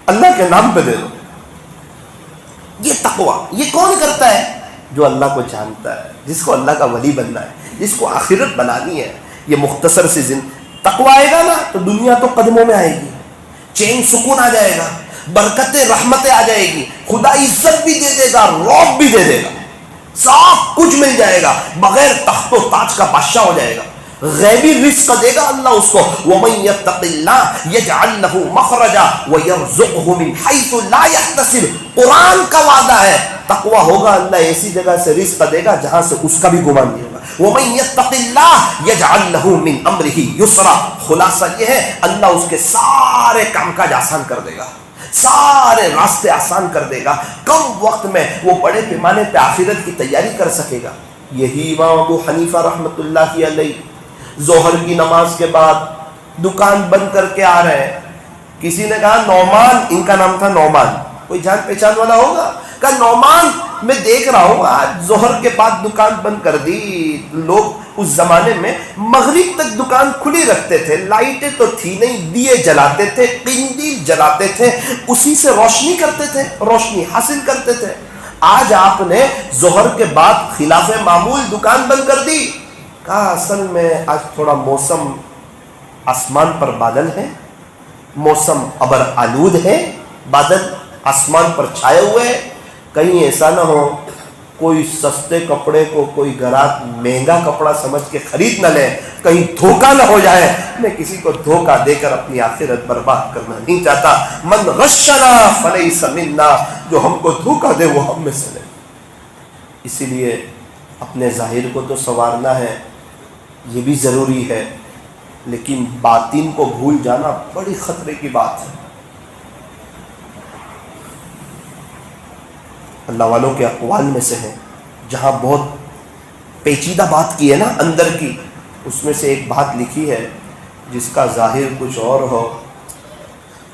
اللہ کے نام پہ دے دو۔ یہ تقویٰ یہ کون کرتا ہے؟ جو اللہ کو جانتا ہے، جس کو اللہ کا ولی بننا ہے، جس کو آخرت بنانی ہے۔ یہ مختصر سی تقویٰ آئے گا نا تو دنیا تو قدموں میں آئے گی، چین سکون آ جائے گا، برکتیں رحمتیں آ جائے گی، خدا عزت بھی دے دے گا، رعب بھی دے دے گا، سب کچھ مل جائے گا، بغیر تخت و تاج کا بادشاہ ہو جائے گا، غیبی رزق دے گا اللہ اس کو۔ وَمَن يَتَّقِ اللَّهَ يَجْعَلْ لَهُ مَخْرَجًا وَيَرْزُقْهُ مِنْ حَيْثُ لَا يَحْتَسِبُ۔ قرآن کا وعدہ ہے، تقویٰ ہوگا اللہ ایسی جگہ سے رزق دے گا جہاں سے اس کا بھی گمان نہیں ہوگا۔ وَمَن يَتَّقِ اللَّهَ يَجْعَلْ لَهُ مِنْ أَمْرِهِ يُسْرًا۔ خلاصہ یہ ہے اللہ اس کے سارے کام کاج آسان کر دے گا، سارے راستے آسان کر دے گا، کم وقت میں وہ بڑے پیمانے پہ آخرت کی تیاری کر سکے گا۔ یہی امام ابو حنیفہ رحمۃ اللہ علیہ ظہر کی نماز کے بعد دکان بند کر کے آ رہے ہیں۔ کسی نے کہا نعمان، ان کا نام تھا نعمان، کوئی جان پہچان والا ہوگا؟ کہا نعمان میں دیکھ رہا ہوں آج ظہر کے بعد دکان بند کر دی۔ لوگ اس زمانے میں مغرب تک دکان کھلی رکھتے تھے، لائٹیں تو تھی نہیں، دیے جلاتے تھے، قندیل جلاتے تھے، اسی سے روشنی کرتے تھے، روشنی حاصل کرتے تھے۔ آج آپ نے ظہر کے بعد خلاف معمول دکان بند کر دی۔ کہا اصل میں آج تھوڑا موسم، آسمان پر بادل ہے، موسم ابر آلود ہے، بادل آسمان پر چھائے ہوئے، کہیں ایسا نہ ہو کوئی سستے کپڑے کو کوئی گراہک مہنگا کپڑا سمجھ کے خرید نہ لے، کہیں دھوکہ نہ ہو جائے۔ میں کسی کو دھوکہ دے کر اپنی آخرت برباد کرنا نہیں چاہتا۔ من غشنا فلیس منا، جو ہم کو دھوکہ دے وہ ہم میں سے نہیں۔ اسی لیے اپنے ظاہر کو تو سنوارنا ہے، یہ بھی ضروری ہے، لیکن باطن کو بھول جانا بڑی خطرے کی بات ہے۔ اللہ والوں کے اقوال میں سے ہے جہاں بہت پیچیدہ بات کی ہے نا اندر کی، اس میں سے ایک بات لکھی ہے جس کا ظاہر کچھ اور ہو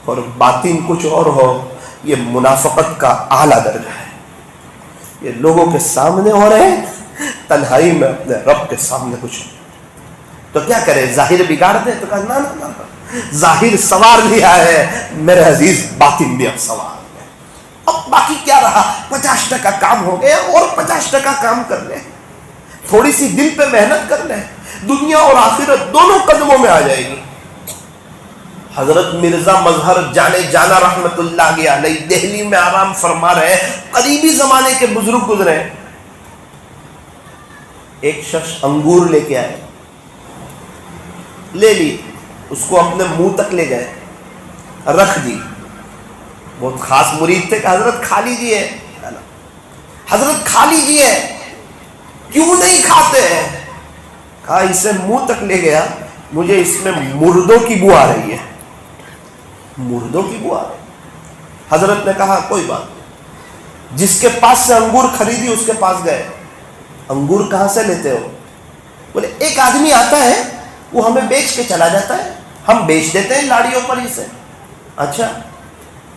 اور باطن کچھ اور ہو، یہ منافقت کا اعلیٰ درجہ ہے۔ یہ لوگوں کے سامنے ہو رہے ہیں، تنہائی میں اپنے رب کے سامنے کچھ ہو تو کیا کرے؟ ظاہر بگاڑ دے؟ تو کہا نہ، ظاہر سوار لیا ہے میرے عزیز، باطن بھی اب سوار ہے۔ اب باقی کیا رہا؟ 50% کام ہو گیا، اور 50% کام کر لیں، تھوڑی سی دل پہ محنت کر لیں، دنیا اور آخرت دونوں قدموں میں آ جائے گی۔ حضرت مرزا مظہر جانے جانا رحمت اللہ علیہ دہلی میں آرام فرما رہے، قریبی زمانے کے بزرگ گزرے، ایک شخص انگور لے کے آئے، لے لی، اس کو اپنے منہ تک لے گئے، رکھ دی، بہت خاص مرید تھے کہ حضرت کھا لیجیے، حضرت کھا لیجیے، کیوں نہیں کھاتے ہیں؟ کہا اسے منہ تک لے گیا، مجھے اس میں مردوں کی بو آ رہی ہے، مردوں کی بو آ رہی ہے۔ حضرت نے کہا کوئی بات نہیں، جس کے پاس سے انگور خریدی اس کے پاس گئے، انگور کہاں سے لیتے ہو؟ بولے ایک آدمی آتا ہے، وہ ہمیں بیچ کے چلا جاتا ہے، ہم بیچ دیتے ہیں لاڑیوں پر اسے۔ اچھا،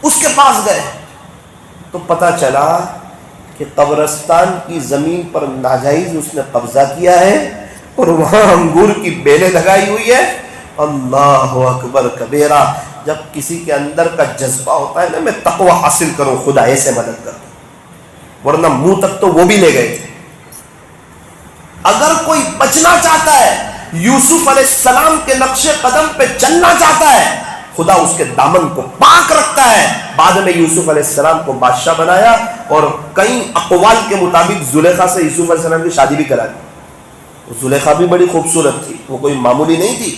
اس کے پاس گئے تو پتا چلا کہ قبرستان کی زمین پر ناجائز اس نے قبضہ کیا ہے اور وہاں انگور کی بیلیں لگائی ہوئی ہے۔ اللہ اکبر کبیرہ۔ جب کسی کے اندر کا جذبہ ہوتا ہے نا میں تقوی حاصل کروں، خدا ایسے مدد کرتا، ورنہ منہ تک تو وہ بھی لے گئے تھے۔ اگر کوئی بچنا چاہتا ہے، یوسف علیہ السلام کے نقش قدم پہ چلنا چاہتا ہے، خدا اس کے دامن کو پاک رکھتا ہے۔ بعد میں یوسف علیہ السلام کو بادشاہ بنایا اور کئی اقوال کے مطابق زلیخا سے یوسف علیہ السلام کی شادی بھی کرا دی۔ زلیخا بھی بڑی خوبصورت تھی، وہ کوئی معمولی نہیں تھی،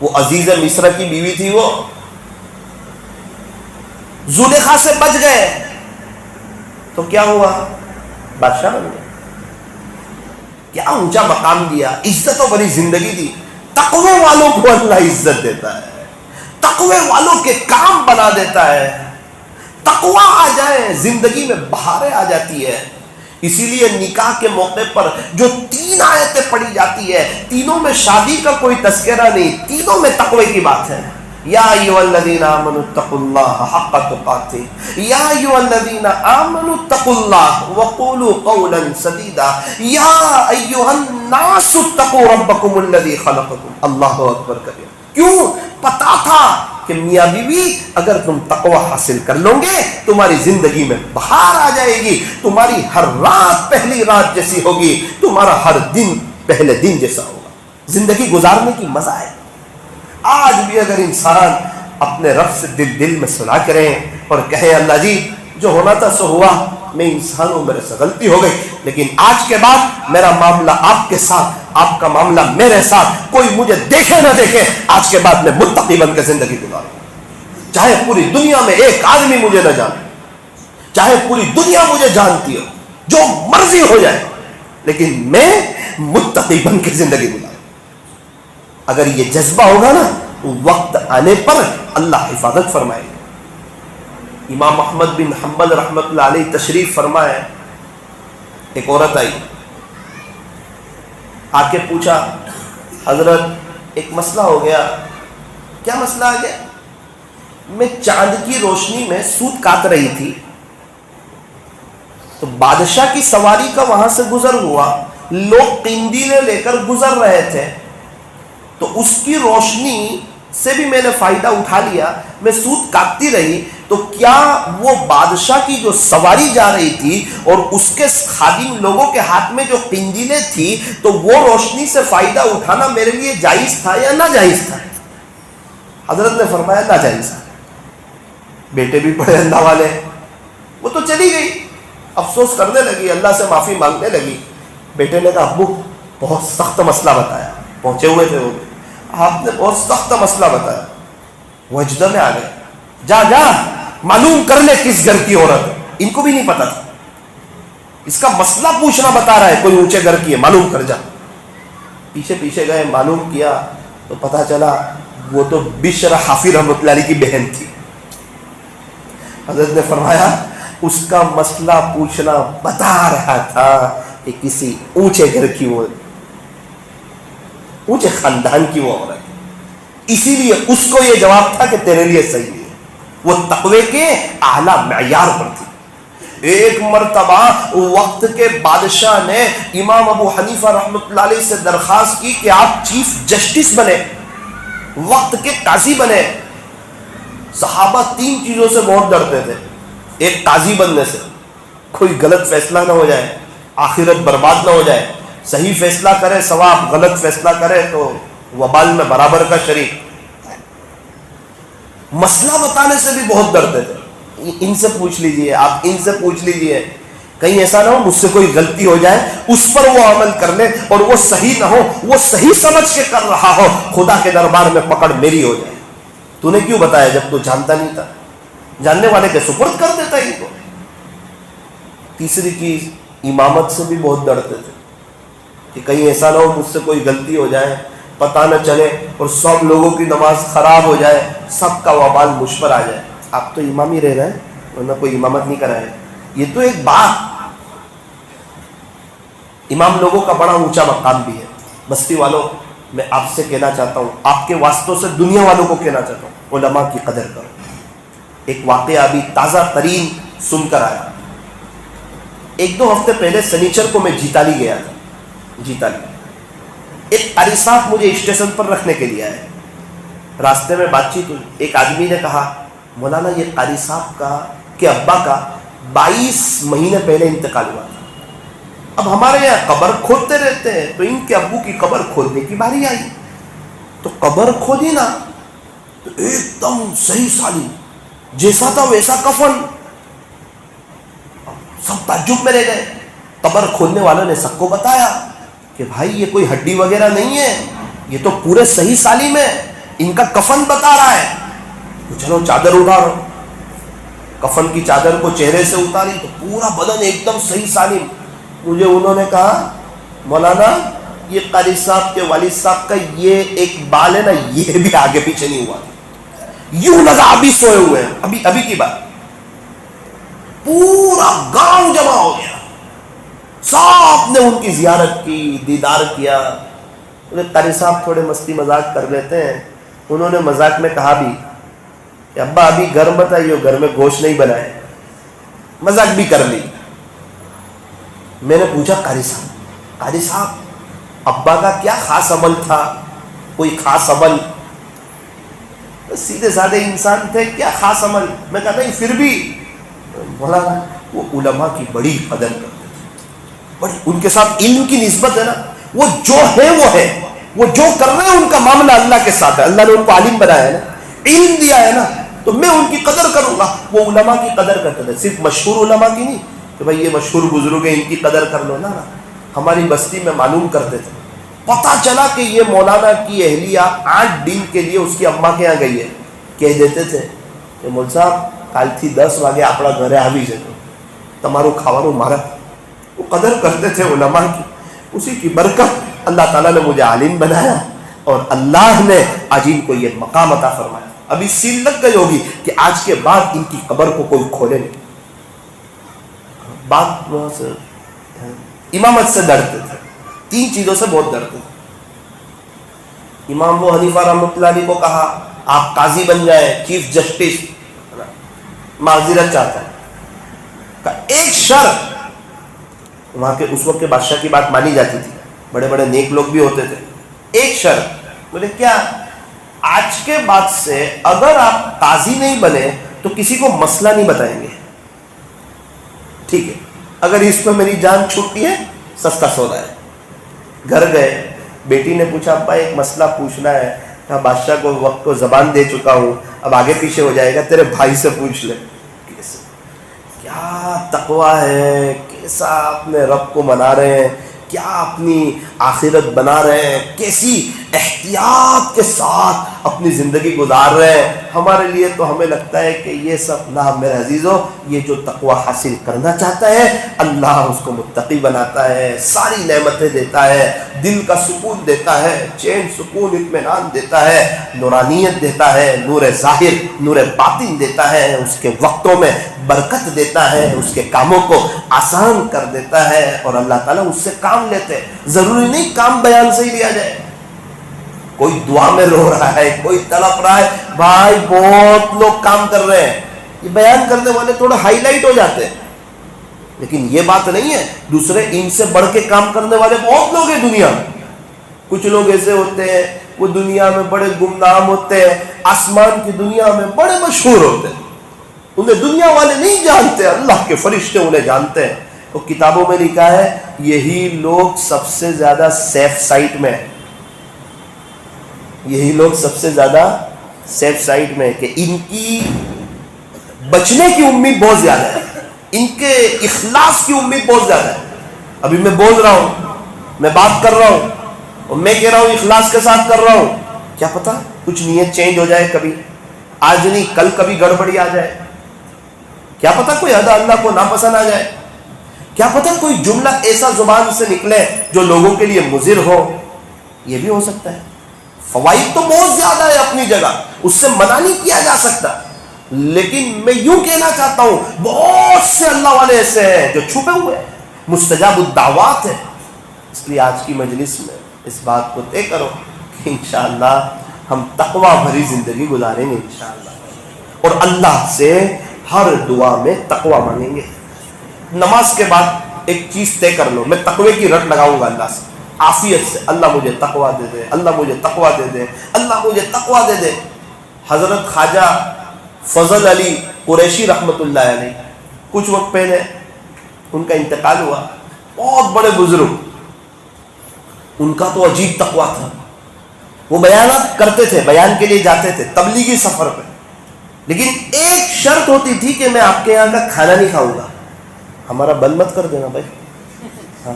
وہ عزیز مصر کی بیوی تھی۔ وہ زلیخا سے بچ گئے تو کیا ہوا؟ بادشاہ بن گئے۔ کیا اونچا مقام دیا، عزت و بڑی زندگی دی۔ تقوی والوں کو اللہ عزت دیتا ہے، تقوی والوں کے کام بنا دیتا ہے۔ تقوی آ جائے زندگی میں بہاریں آ جاتی ہے۔ اسی لیے نکاح کے موقع پر جو 3 آیتیں پڑھی جاتی ہے، تینوں میں شادی کا کوئی تذکرہ نہیں، تینوں میں تقوی کی بات ہے۔ یا ایھا الذین آمنوا اتقوا اللہ حق تقاتہ، یا ایھا الذین آمنوا اتقوا اللہ وقولوا قولا سدیدا، یا ایھا الناس اتقوا ربکم الذی خلقکم۔ اللہ اکبر کبیر۔ کیوں؟ پتا تھا کہ میاں بیوی اگر تم تقوی حاصل کر لو گے تمہاری زندگی میں بہار آ جائے گی، تمہاری ہر رات پہلی رات جیسی ہوگی، تمہارا ہر دن پہلے دن جیسا ہوگا، زندگی گزارنے کی مزہ ہے۔ آج بھی اگر انسان اپنے رب سے دل میں صلاح کریں اور کہیں اللہ جی جو ہونا تھا سو ہوا، میں انسان ہوں، میرے سے غلطی ہو گئی، لیکن آج کے بعد میرا معاملہ آپ کے ساتھ، آپ کا معاملہ میرے ساتھ، کوئی مجھے دیکھے نہ دیکھے، آج کے بعد میں متقی بن کے زندگی گزاروں، چاہے پوری دنیا میں ایک آدمی مجھے نہ جانے، چاہے پوری دنیا مجھے جانتی ہو، جو مرضی ہو جائے، لیکن میں متقی بن کے زندگی گزاروں۔ اگر یہ جذبہ ہوگا نا، وقت آنے پر اللہ حفاظت فرمائے گا۔ امام احمد بن حنبل رحمۃ اللہ علیہ تشریف فرمائے، ایک عورت آئی، آ کے پوچھا حضرت ایک مسئلہ ہو گیا۔ کیا مسئلہ آ گیا؟ میں چاند کی روشنی میں سوت کاٹ رہی تھی تو بادشاہ کی سواری کا وہاں سے گزر ہوا، لوگ قندیلیں لے کر گزر رہے تھے، تو اس کی روشنی سے بھی میں نے فائدہ اٹھا لیا، میں سوت کاٹتی رہی، تو کیا وہ بادشاہ کی جو سواری جا رہی تھی اور اس کے خادم لوگوں کے ہاتھ میں جو قندیلیں تھی، تو وہ روشنی سے فائدہ اٹھانا میرے لیے جائز تھا یا ناجائز تھا؟ حضرت نے فرمایا ناجائز تھا۔ بیٹے بھی بڑے اللہ والے، وہ تو چلی گئی، افسوس کرنے لگی، اللہ سے معافی مانگنے لگی۔ بیٹے نے کہا ابو بہت سخت مسئلہ بتایا، پہنچے ہوئے تھے وہ، آپ نے بہت سخت مسئلہ بتایا۔ وہ اجدہ میں آ گئے، جا جا معلوم کر لے کس گھر کی عورت ہے، ان کو بھی نہیں پتا تھا، اس کا مسئلہ پوچھنا بتا رہا ہے، کوئی اونچے گھر کی ہے، معلوم کر جا۔ پیچھے پیچھے گئے، معلوم کیا تو پتا چلا وہ تو بشر حافی رحمۃ اللہ علیہ کی بہن تھی۔ حضرت نے فرمایا اس کا مسئلہ پوچھنا بتا رہا تھا کہ کسی اونچے گھر کی وہ، اونچے خاندان کی وہ عورت، اسی لیے اس کو یہ جواب تھا کہ تیرے لیے صحیح ہے، وہ تقوی کے اعلیٰ معیار پر تھی۔ ایک مرتبہ وقت کے بادشاہ نے امام ابو حنیفہ رحمۃ اللہ علیہ سے درخواست کی کہ آپ چیف جسٹس بنے، وقت کے قاضی بنے۔ صحابہ 3 چیزوں سے بہت ڈرتے تھے، ایک قاضی بننے سے، کوئی غلط فیصلہ نہ ہو جائے، آخرت برباد نہ ہو جائے، صحیح فیصلہ کرے ثواب، غلط فیصلہ کرے تو وبال میں برابر کا شریک۔ مسئلہ بتانے سے بھی بہت ڈرتے تھے. ان سے پوچھ لیجئے, آپ ان سے پوچھ لیجئے, کہیں ایسا نہ ہو مجھ سے کوئی غلطی ہو جائے, اس پر وہ عمل کر لے اور وہ صحیح نہ ہو, وہ صحیح سمجھ کے کر رہا ہو, خدا کے دربار میں پکڑ میری ہو جائے. تو نے کیوں بتایا جب تو جانتا نہیں تھا؟ جاننے والے کے سپرد کر دیتا ان کو. تیسری چیز, امامت سے بھی بہت ڈرتے تھے کہ کہیں ایسا نہ ہو مجھ سے کوئی غلطی ہو جائے, پتہ نہ چلے اور سب لوگوں کی نماز خراب ہو جائے, سب کا وبال مجھ پر آ جائے. آپ تو امام ہی رہ رہے ہیں, ورنہ کوئی امامت نہیں کرائے. یہ تو ایک بات, امام لوگوں کا بڑا اونچا مقام بھی ہے. بستی والوں, میں آپ سے کہنا چاہتا ہوں, آپ کے واسطوں سے دنیا والوں کو کہنا چاہتا ہوں, علماء کی قدر کرو. ایک واقعہ ابھی تازہ ترین سن کر آیا. 1-2 ہفتے پہلے سنیچر کو میں جیتالی گیا تھا. جیتالی ایک قاری صاحب مجھے اسٹیشن پر رکھنے کے لیے آئے. راستے میں بات چیت ہوئی. ایک آدمی نے کہا, مولانا یہ قاری صاحب کا کے ابا کا 22 مہینے پہلے انتقال ہوا تھا. اب ہمارے یہاں قبر کھودتے رہتے ہیں, تو ان کے ابو کی قبر کھودنے کی باری آئی. تو قبر کھودی نا, تو ایک دم صحیح سالم, جیسا تھا ویسا کفن. سب تعجب میں رہ گئے. قبر کھودنے والوں نے سب کو بتایا کہ بھائی یہ کوئی ہڈی وغیرہ نہیں ہے, یہ تو پورے صحیح سالم ہے, ان کا کفن بتا رہا ہے. تو چلو چادر اٹھارو. کفن کی چادر کو چہرے سے اتاری تو پورا بدن ایک دم صحیح سالم. مجھے انہوں نے کہا, مولانا یہ قاری صاحب کے والد صاحب کا یہ ایک بال ہے نا, یہ بھی آگے پیچھے نہیں ہوا, یوں لگا ابھی سوئے ہوئے ہیں. ابھی کی بات. پورا گاؤں جمع ہو گیا, سب نے ان کی زیارت کی, دیدار کیا. قاری صاحب تھوڑے مستی مذاق کر لیتے ہیں. انہوں نے مذاق میں کہا بھی کہ ابا ابھی گھر مت آئیے, گھر میں گوشت نہیں بنائے. مذاق بھی کر لی. میں نے پوچھا, قاری صاحب ابا کا کیا خاص عمل تھا؟ کوئی خاص عمل؟ سیدھے سادے انسان تھے, کیا خاص عمل؟ میں کہا نہیں پھر بھی مولانا وہ علماء کی بڑی قدر کرتے تھے. بڑی ان کے ساتھ علم کی نسبت ہے نا, وہ جو ہے وہ ہے, وہ جو کر رہے ہیں ان کا معاملہ اللہ کے ساتھ ہے. اللہ نے ان کو عالم بنایا ہے نا, علم دیا ہے نا, تو میں ان کی قدر کروں گا. وہ علماء کی قدر کرتے تھے, صرف مشہور علماء کی نہیں کہ بھائی یہ مشہور بزرگ ہیں ان کی قدر کر لو نا. ہماری بستی میں معلوم کرتے تھے. پتہ چلا کہ یہ مولانا کی اہلیہ 8 دن کے لیے اس کی اماں کے یہاں گئی ہے. کہہ دیتے تھے کہ مول صاحب کال تھی 10 વાગે આપણા ઘરે આવી જજો, તમારું ખાવાનું મારા. وہ قدر کرتے تھے علماء کی. اسی کی برکت اللہ تعالیٰ نے مجھے عالم بنایا اور اللہ نے آج ان کو یہ مقام عطا فرمایا. ابھی سیل لگ گئی ہوگی کہ آج کے بعد ان کی قبر کو کوئی کھولے نہیں. بات وہاں سے, امامت سے ڈرتے تھے. 3 چیزوں سے بہت ڈرتے تھے. امام ابو حنیفہ رحمۃ اللہ علیہ کو کہا آپ قاضی بن جائیں, چیف جسٹس. معذرت چاہتا ہے. ایک شرط, وہاں کے اس وقت کے بادشاہ کی بات مانی جاتی تھی, بڑے بڑے نیک لوگ بھی ہوتے تھے. ایک شرط. بولے کیا؟ آج کے بعد سے اگر آپ قاضی نہیں بنے تو کسی کو مسئلہ نہیں بتائیں گے. ٹھیک ہے, اگر اس پہ میری جان چھوٹتی ہے سستا سودا ہے. گھر گئے, بیٹی نے پوچھا ابا ایک مسئلہ پوچھنا ہے. کہا بادشاہ کو وقت کو زبان دے چکا ہوں, اب آگے پیچھے ہو جائے گا, تیرے بھائی سے پوچھ لے. کیا تقویٰ ہے, کیسا اپنے رب کو منا رہے ہیں, کیا اپنی آخرت بنا رہے ہیں, کیسی احتیاط کے ساتھ اپنی زندگی گزار رہے ہیں. ہمارے لیے تو ہمیں لگتا ہے کہ یہ سب نہ, میرے عزیزوں, یہ جو تقویٰ حاصل کرنا چاہتا ہے اللہ اس کو متقی بناتا ہے, ساری نعمتیں دیتا ہے, دل کا سکون دیتا ہے, چین سکون اطمینان دیتا ہے, نورانیت دیتا ہے, نور ظاہر نور باطن دیتا ہے, اس کے وقتوں میں برکت دیتا ہے, اس کے کاموں کو آسان کر دیتا ہے, اور اللہ تعالیٰ اس سے کام لیتے ہیں. ضروری نہیں کام بیان سے ہی لیا جائے. کوئی دعا میں رو رہا ہے, کوئی تڑپ رہا ہے, بھائی بہت لوگ کام کر رہے ہیں, یہ بیان کرنے والے تھوڑا ہائی لائٹ ہو جاتے ہیں, لیکن یہ بات نہیں ہے. دوسرے ان سے بڑھ کے کام کرنے والے بہت لوگ ہیں دنیا میں. کچھ لوگ ایسے ہوتے ہیں وہ دنیا میں بڑے گمنام ہوتے ہیں, آسمان کی دنیا میں بڑے مشہور ہوتے ہیں, انہیں دنیا والے نہیں جانتے, اللہ کے فرشتے انہیں جانتے ہیں. تو کتابوں میں لکھا ہے یہی لوگ سب سے زیادہ سیف سائٹ میں, یہی لوگ سب سے زیادہ سیف سائڈ میں کہ ان کی بچنے کی امید بہت زیادہ ہے, ان کے اخلاص کی امید بہت زیادہ ہے. ابھی میں بول رہا ہوں, میں بات کر رہا ہوں, اور میں کہہ رہا ہوں اخلاص کے ساتھ کر رہا ہوں, کیا پتا کچھ نیت چینج ہو جائے, کبھی آج نہیں کل کبھی گڑبڑی آ جائے, کیا پتا کوئی ادا اللہ کو ناپسند آ جائے, کیا پتا کوئی جملہ ایسا زبان سے نکلے جو لوگوں کے لیے مضر ہو, یہ بھی ہو سکتا ہے. فوائد تو بہت زیادہ ہے اپنی جگہ, اس سے منع نہیں کیا جا سکتا, لیکن میں یوں کہنا چاہتا ہوں بہت سے اللہ والے ایسے ہیں جو چھپے ہوئے ہیں, مستجاب الدعوات ہیں. اس لیے آج کی مجلس میں اس بات کو طے کرو کہ انشاءاللہ ہم تقوی بھری زندگی گزاریں گے انشاءاللہ, اور اللہ سے ہر دعا میں تقوی مانگیں گے. نماز کے بعد ایک چیز طے کر لو, میں تقوی کی رٹ لگاؤں گا اللہ سے عافیت سے, اللہ مجھے تقوی دے دے, اللہ مجھے تقوی دے دے, اللہ مجھے تقوی دے دے. حضرت خواجہ فضل علی قریشی رحمۃ اللہ علیہ, کچھ وقت پہلے ان کا انتقال ہوا, بہت بڑے بزرگ, ان کا تو عجیب تقوی تھا. وہ بیانات کرتے تھے, بیان کے لیے جاتے تھے تبلیغی سفر پہ, لیکن ایک شرط ہوتی تھی کہ میں آپ کے یہاں کا کھانا نہیں کھاؤں گا. ہمارا بند مت کر دینا بھائی, ہاں,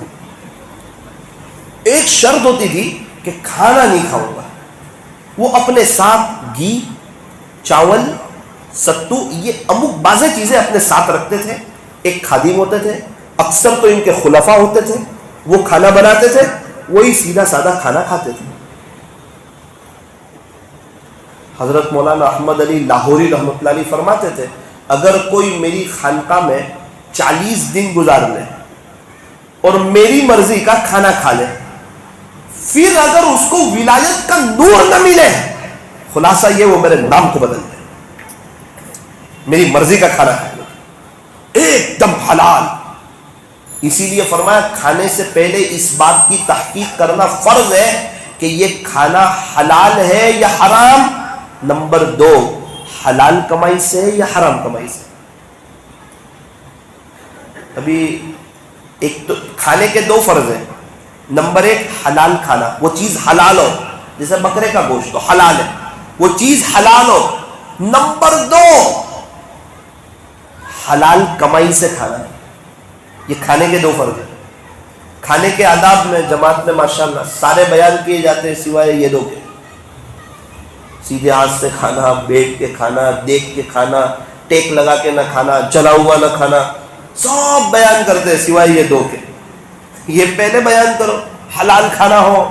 ایک شرط ہوتی تھی کہ کھانا نہیں کھاؤں گا. وہ اپنے ساتھ گھی, چاول, ستو, یہ امک بازے چیزیں اپنے ساتھ رکھتے تھے. ایک خادم ہوتے تھے, اکثر تو ان کے خلفاء ہوتے تھے, وہ کھانا بناتے تھے, وہی سیدھا سادہ کھانا کھاتے تھے. حضرت مولانا احمد علی لاہوری رحمۃ اللہ علیہ فرماتے تھے اگر کوئی میری خانقاہ میں 40 دن گزار لے اور میری مرضی کا کھانا کھا لے, پھر اگر اس کو ولایت کا نور نہ ملے, خلاصہ یہ وہ میرے نام کو بدل دے, میری مرضی کا کھانا کھا لے, ایک دم حلال. اسی لیے فرمایا کھانے سے پہلے اس بات کی تحقیق کرنا فرض ہے کہ یہ کھانا حلال ہے یا حرام. نمبر 2, حلال کمائی سے یا حرام کمائی سے. ابھی ایک تو کھانے کے 2 فرض ہیں. نمبر 1 حلال کھانا, وہ چیز حلال ہو, جیسے بکرے کا گوشت تو حلال ہے, وہ چیز حلال ہو. نمبر 2 حلال کمائی سے کھانا ہے. یہ کھانے کے 2 فرض ہیں. کھانے کے آداب میں جماعت میں ماشاءاللہ سارے بیان کیے جاتے ہیں سوائے یہ 2 کے. سیدھے ہاتھ سے کھانا, بیٹھ کے کھانا, دیکھ کے کھانا, ٹیک لگا کے نہ کھانا, جلا ہوا نہ کھانا, سب بیان کرتے ہیں سوائے یہ 2 کے. یہ پہلے بیان کرو, حلال کھانا ہو,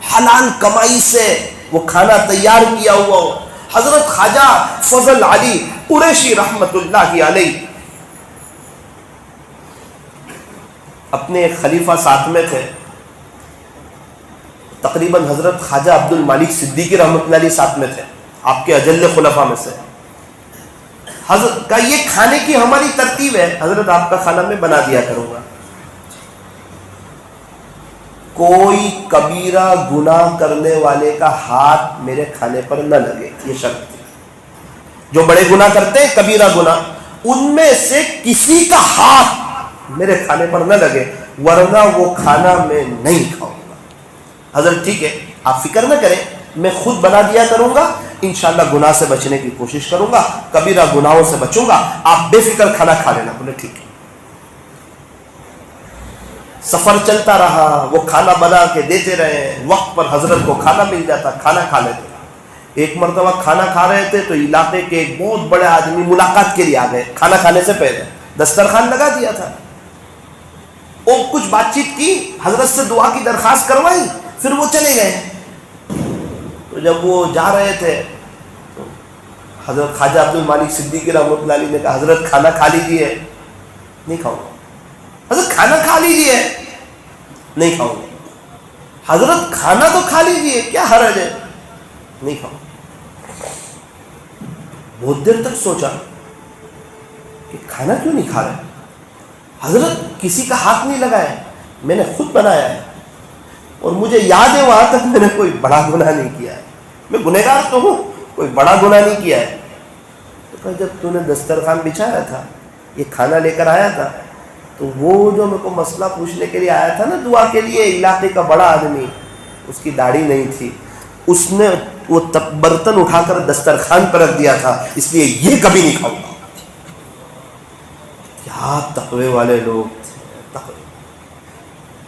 حلال کمائی سے وہ کھانا تیار کیا ہوا ہو. حضرت خواجہ فضل علی قریشی رحمت اللہ علیہ اپنے خلیفہ ساتھ میں تھے, تقریباً حضرت خواجہ عبد المالک صدیقی رحمۃ اللہ علیہ ساتھ میں تھے, آپ کے اجل خلفاء میں سے. حضرت کا یہ کھانے کی ہماری ترتیب ہے, حضرت آپ کا کھانا میں بنا دیا کروں گا, کوئی کبیرہ گناہ کرنے والے کا ہاتھ میرے کھانے پر نہ لگے, یہ شرط تھی. جو بڑے گناہ کرتے ہیں کبیرہ گناہ, ان میں سے کسی کا ہاتھ میرے کھانے پر نہ لگے, ورنہ وہ کھانا میں نہیں کھاؤں گا. حضرت ٹھیک ہے, آپ فکر نہ کریں, میں خود بنا دیا کروں گا, انشاءاللہ گناہ سے بچنے کی کوشش کروں گا, کبیرہ گناہوں سے بچوں گا, آپ بے فکر کھانا کھا لینا. بولے ٹھیک ہے. سفر چلتا رہا, وہ کھانا بنا کے دیتے رہے, وقت پر حضرت کو کھانا مل جاتا, کھانا کھا لیتے. ایک مرتبہ کھانا کھا رہے تھے تو علاقے کے ایک بہت بڑے آدمی ملاقات کے لیے آ گئے. کھانا کھانے سے پہلے دسترخوان لگا دیا تھا, اور کچھ بات چیت کی, حضرت سے دعا کی درخواست کروائی, پھر وہ چلے گئے. تو جب وہ جا رہے تھے تو حضرت خواجہ عبد المالک صدیقی رحمۃ اللہ علیہ نے کہا حضرت کھانا کھا لیجیے. نہیں کھاؤں گا. حضرت کھانا کھا لیجیے. نہیں کھاؤں گا. حضرت کھانا تو کھا لیجیے, کیا حرج ہے. نہیں کھاؤں. بہت دیر تک سوچا کہ کھانا کیوں نہیں کھا رہے. حضرت کسی کا ہاتھ نہیں لگایا, میں نے خود بنایا ہے, اور مجھے یاد ہے وہاں تک میں نے کوئی بڑا گناہ نہیں کیا ہے. میں گنہگار تو ہوں, کوئی بڑا گناہ نہیں کیا ہے. تو کہا جب تو نے دسترخوان بچھایا تھا, یہ کھانا لے کر آیا تھا, تو وہ جو میرے کو مسئلہ پوچھنے کے لیے آیا تھا نا دعا کے لیے, علاقے کا بڑا آدمی, اس کی داڑھی نہیں تھی, اس نے وہ برتن اٹھا کر دسترخوان پر رکھ دیا تھا، اس لیے یہ کبھی نہیں کھاؤں گا۔ کیا تقوی والے لوگ تھے، تقوی۔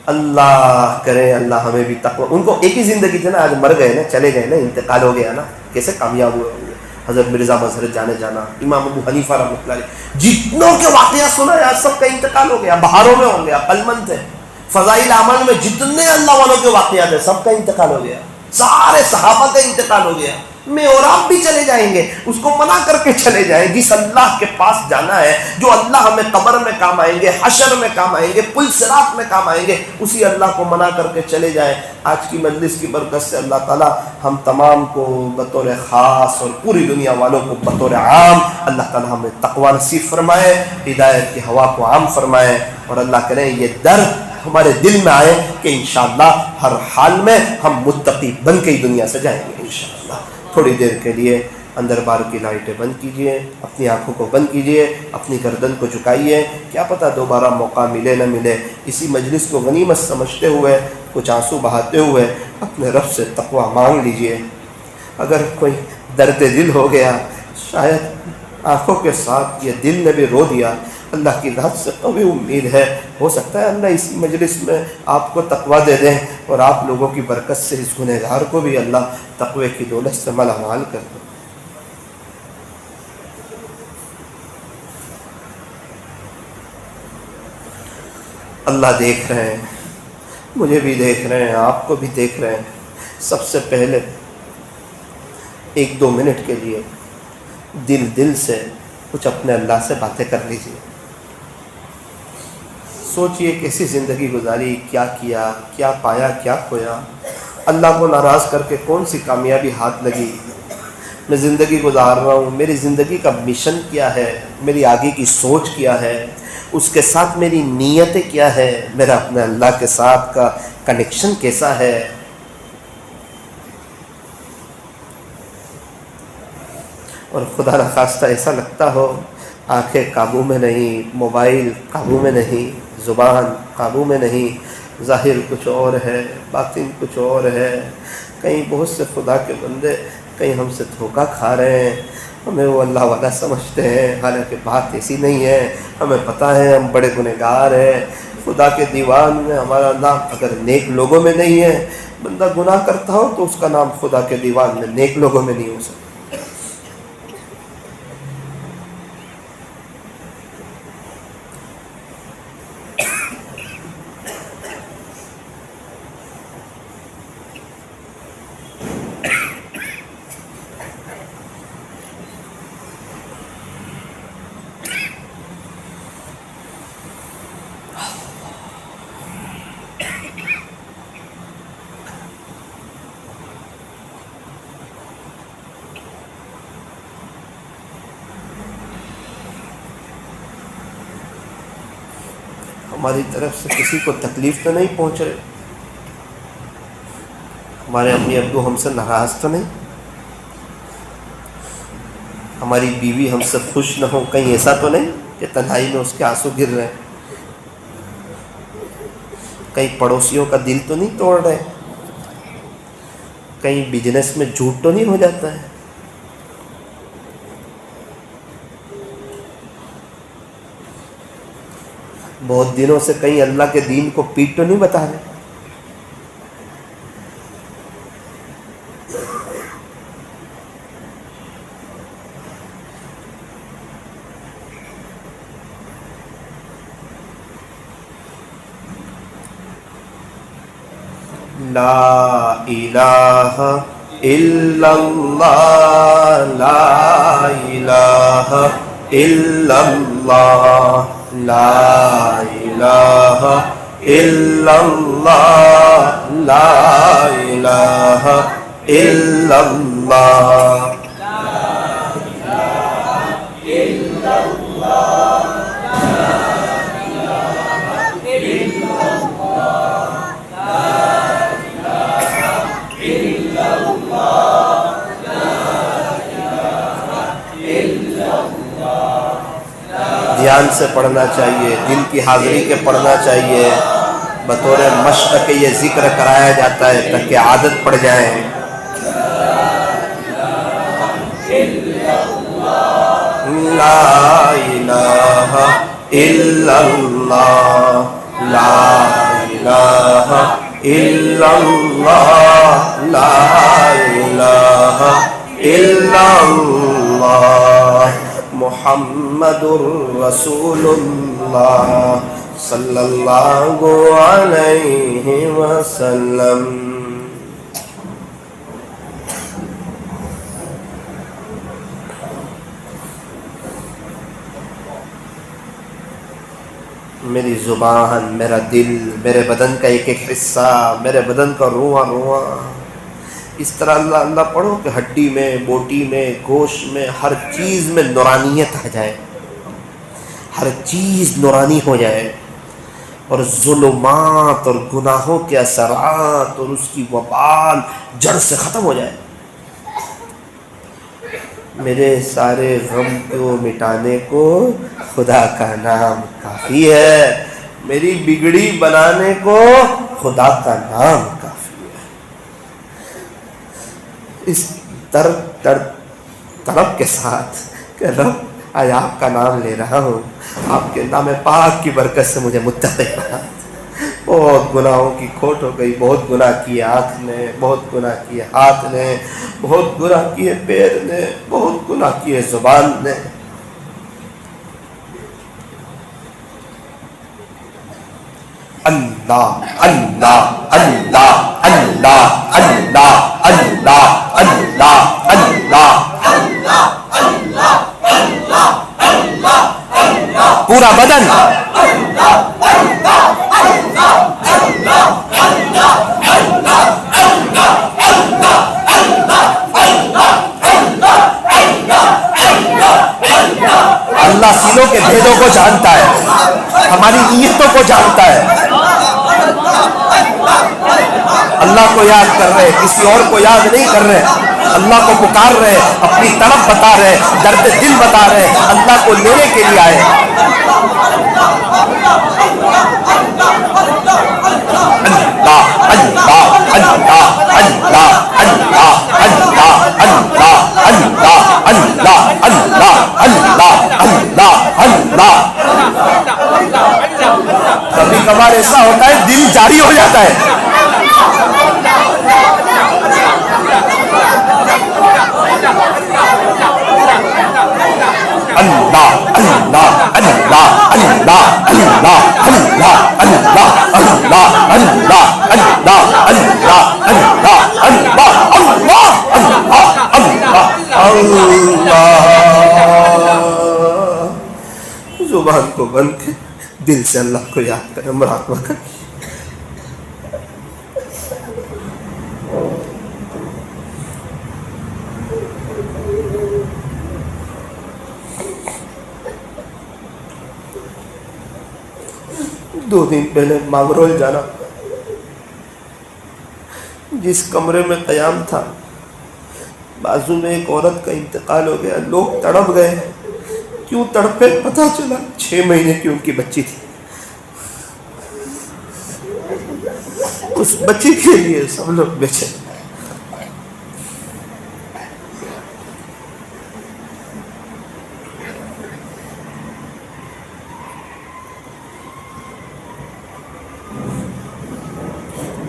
اللہ کرے اللہ ہمیں بھی تقوی، ان کو ایک ہی زندگی تھی نا، آج مر گئے نا، چلے گئے نا، انتقال ہو گیا نا، کیسے کامیاب ہوئے ہوں گے۔ حضرت مرزا مظہر جانا، امام ابو حنیفہ رحمۃ اللہ علیہ، جتنوں کے واقعات سنا ہے سب کا انتقال ہو گیا، بہاروں میں ہو گیا، عقلمند تھے۔ فضائل اعمال میں جتنے اللہ والوں کے واقعات ہیں سب کا انتقال ہو گیا، سارے صحابہ کا انتقال ہو گیا۔ میں اور آپ بھی چلے جائیں گے، اس کو منع کر کے چلے جائیں۔ جس اللہ کے پاس جانا ہے، جو اللہ ہمیں قبر میں کام آئیں گے، حشر میں کام آئیں گے، پل صراط میں کام آئیں گے، اسی اللہ کو منع کر کے چلے جائیں۔ آج کی مجلس کی برکت سے اللہ تعالی ہم تمام کو بطور خاص اور پوری دنیا والوں کو بطور عام اللہ تعالی ہمیں تقوی نصیب فرمائے، ہدایت کی ہوا کو عام فرمائے، اور اللہ کریں یہ درد ہمارے دل میں آئے کہ انشاءاللہ ہر حال میں ہم متقی بن کے ہی دنیا سے جائیں گے انشاءاللہ۔ تھوڑی دیر کے لیے اندر بار کی لائٹیں بند کیجئے، اپنی آنکھوں کو بند کیجئے، اپنی گردن کو جھکائیے، کیا پتہ دوبارہ موقع ملے نہ ملے۔ اسی مجلس کو غنیمت سمجھتے ہوئے، کچھ آنسو بہاتے ہوئے اپنے رب سے تقوی مانگ لیجئے۔ اگر کوئی درد دل ہو گیا، شاید آنکھوں کے ساتھ یہ دل نے بھی رو دیا، اللہ کی ذات سے قوی امید ہے، ہو سکتا ہے اللہ اسی مجلس میں آپ کو تقوی دے دیں، اور آپ لوگوں کی برکت سے اس گنہگار کو بھی اللہ تقوی کی دولت سے مالا مال کر دے۔ اللہ دیکھ رہے ہیں، مجھے بھی دیکھ رہے ہیں، آپ کو بھی دیکھ رہے ہیں۔ سب سے پہلے 1-2 منٹ کے لیے دل سے کچھ اپنے اللہ سے باتیں کر لیجیے۔ سوچئے کیسی زندگی گزاری، کیا کیا، کیا پایا، کیا کھویا، اللہ کو ناراض کر کے کون سی کامیابی ہاتھ لگی۔ میں زندگی گزار رہا ہوں، میری زندگی کا مشن کیا ہے، میری آگے کی سوچ کیا ہے، اس کے ساتھ میری نیتیں کیا ہے، میرا اپنے اللہ کے ساتھ کا کنیکشن کیسا ہے۔ اور خدا نخواستہ ایسا لگتا ہو آنکھیں قابو میں نہیں، موبائل قابو میں نہیں، زبان قابو میں نہیں، ظاہر کچھ اور ہے، باطن کچھ اور ہے۔ کہیں بہت سے خدا کے بندے کہیں ہم سے دھوکہ کھا رہے ہیں، ہمیں وہ اللہ والا سمجھتے ہیں، حالانکہ بات ایسی نہیں ہے۔ ہمیں پتہ ہے ہم بڑے گنہگار ہیں، خدا کے دیوان میں ہمارا نام اگر نیک لوگوں میں نہیں ہے، بندہ گناہ کرتا ہو تو اس کا نام خدا کے دیوان میں نیک لوگوں میں نہیں ہو سکتا۔ ہماری طرف سے کسی کو تکلیف تو نہیں پہنچ رہی، ہمارے امی ابو ہم سے ناراض تو نہیں، ہماری بیوی ہم سے خوش نہ ہو، کہیں ایسا تو نہیں کہ تنہائی میں اس کے آنسو گر رہے ہیں، کہیں پڑوسیوں کا دل تو نہیں توڑ رہے، کہیں بزنس میں جھوٹ تو نہیں ہو جاتا ہے۔ بہت دنوں سے کہیں اللہ کے دین کو پیٹ تو نہیں بتا رہے۔ لا الہ الا اللہ، لا الہ الا اللہ، لا الہ الا اللہ، لا الہ الا اللہ۔ دھیان سے پڑھنا چاہیے، دل کی حاضری کے پڑھنا چاہیے، بطور مشق کے یہ ذکر کرایا جاتا ہے تاکہ عادت پڑ جائے۔ لا الہ الا اللہ لا الہ الا اللہ لا الہ الا اللہ محمد رسول اللہ صلی اللہ علیہ وسلم. میری زبان، میرا دل، میرے بدن کا ایک ایک حصہ، میرے بدن کا رواں رواں اس طرح اللہ اللہ پڑھو کہ ہڈی میں، بوٹی میں، گوشت میں، ہر چیز میں نورانیت آ جائے، ہر چیز نورانی ہو جائے، اور ظلمات اور گناہوں کے اثرات اور اس کی وبال جڑ سے ختم ہو جائے. میرے سارے غم کو مٹانے کو خدا کا نام کافی ہے، میری بگڑی بنانے کو خدا کا نام کافی ہے. اس طرب کے ساتھ کہ رب آج آپ کا نام لے رہا ہوں، آپ کے نام پاک کی برکت سے مجھے متقی بنا. بہت گناہوں کی کھوٹ ہو گئی، بہت گناہ کیے آنکھ نے، بہت گناہ کیے ہاتھ نے، بہت گناہ کیے پیر نے، بہت گناہ کیے زبان نے. اللہ اللہ اللہ اللہ اللہ اللہ اللہ اللہ پورا بدن اللہ سینوں کے بھیدوں کو جانتا ہے، ہماری نیتوں کو جانتا ہے. اللہ کو یاد کر رہے، کسی اور کو یاد نہیں کر رہے، اللہ کو پکار رہے، اپنی طرف بتا رہے، درد دل بتا رہے، اللہ کو لینے کے لیے آئے. کبھی کبھار ایسا ہوتا ہے دل جاری ہو جاتا ہے. اللہ اللہ اللہ اللہ اللہ اللہ اللہ اللہ اللہ اللہ اللہ اللہ اللہ. زبان کو بند کے دل سے اللہ کو یاد کریں، مراقبہ کریں. دو دن پہلے مانگرول جانا، جس کمرے میں قیام تھا بازو میں ایک عورت کا انتقال ہو گیا. لوگ تڑپ گئے، کیوں تڑپے پتہ چلا 6 مہینے کی ان کی بچی تھی. اس بچی کے لیے سب لوگ بیچے.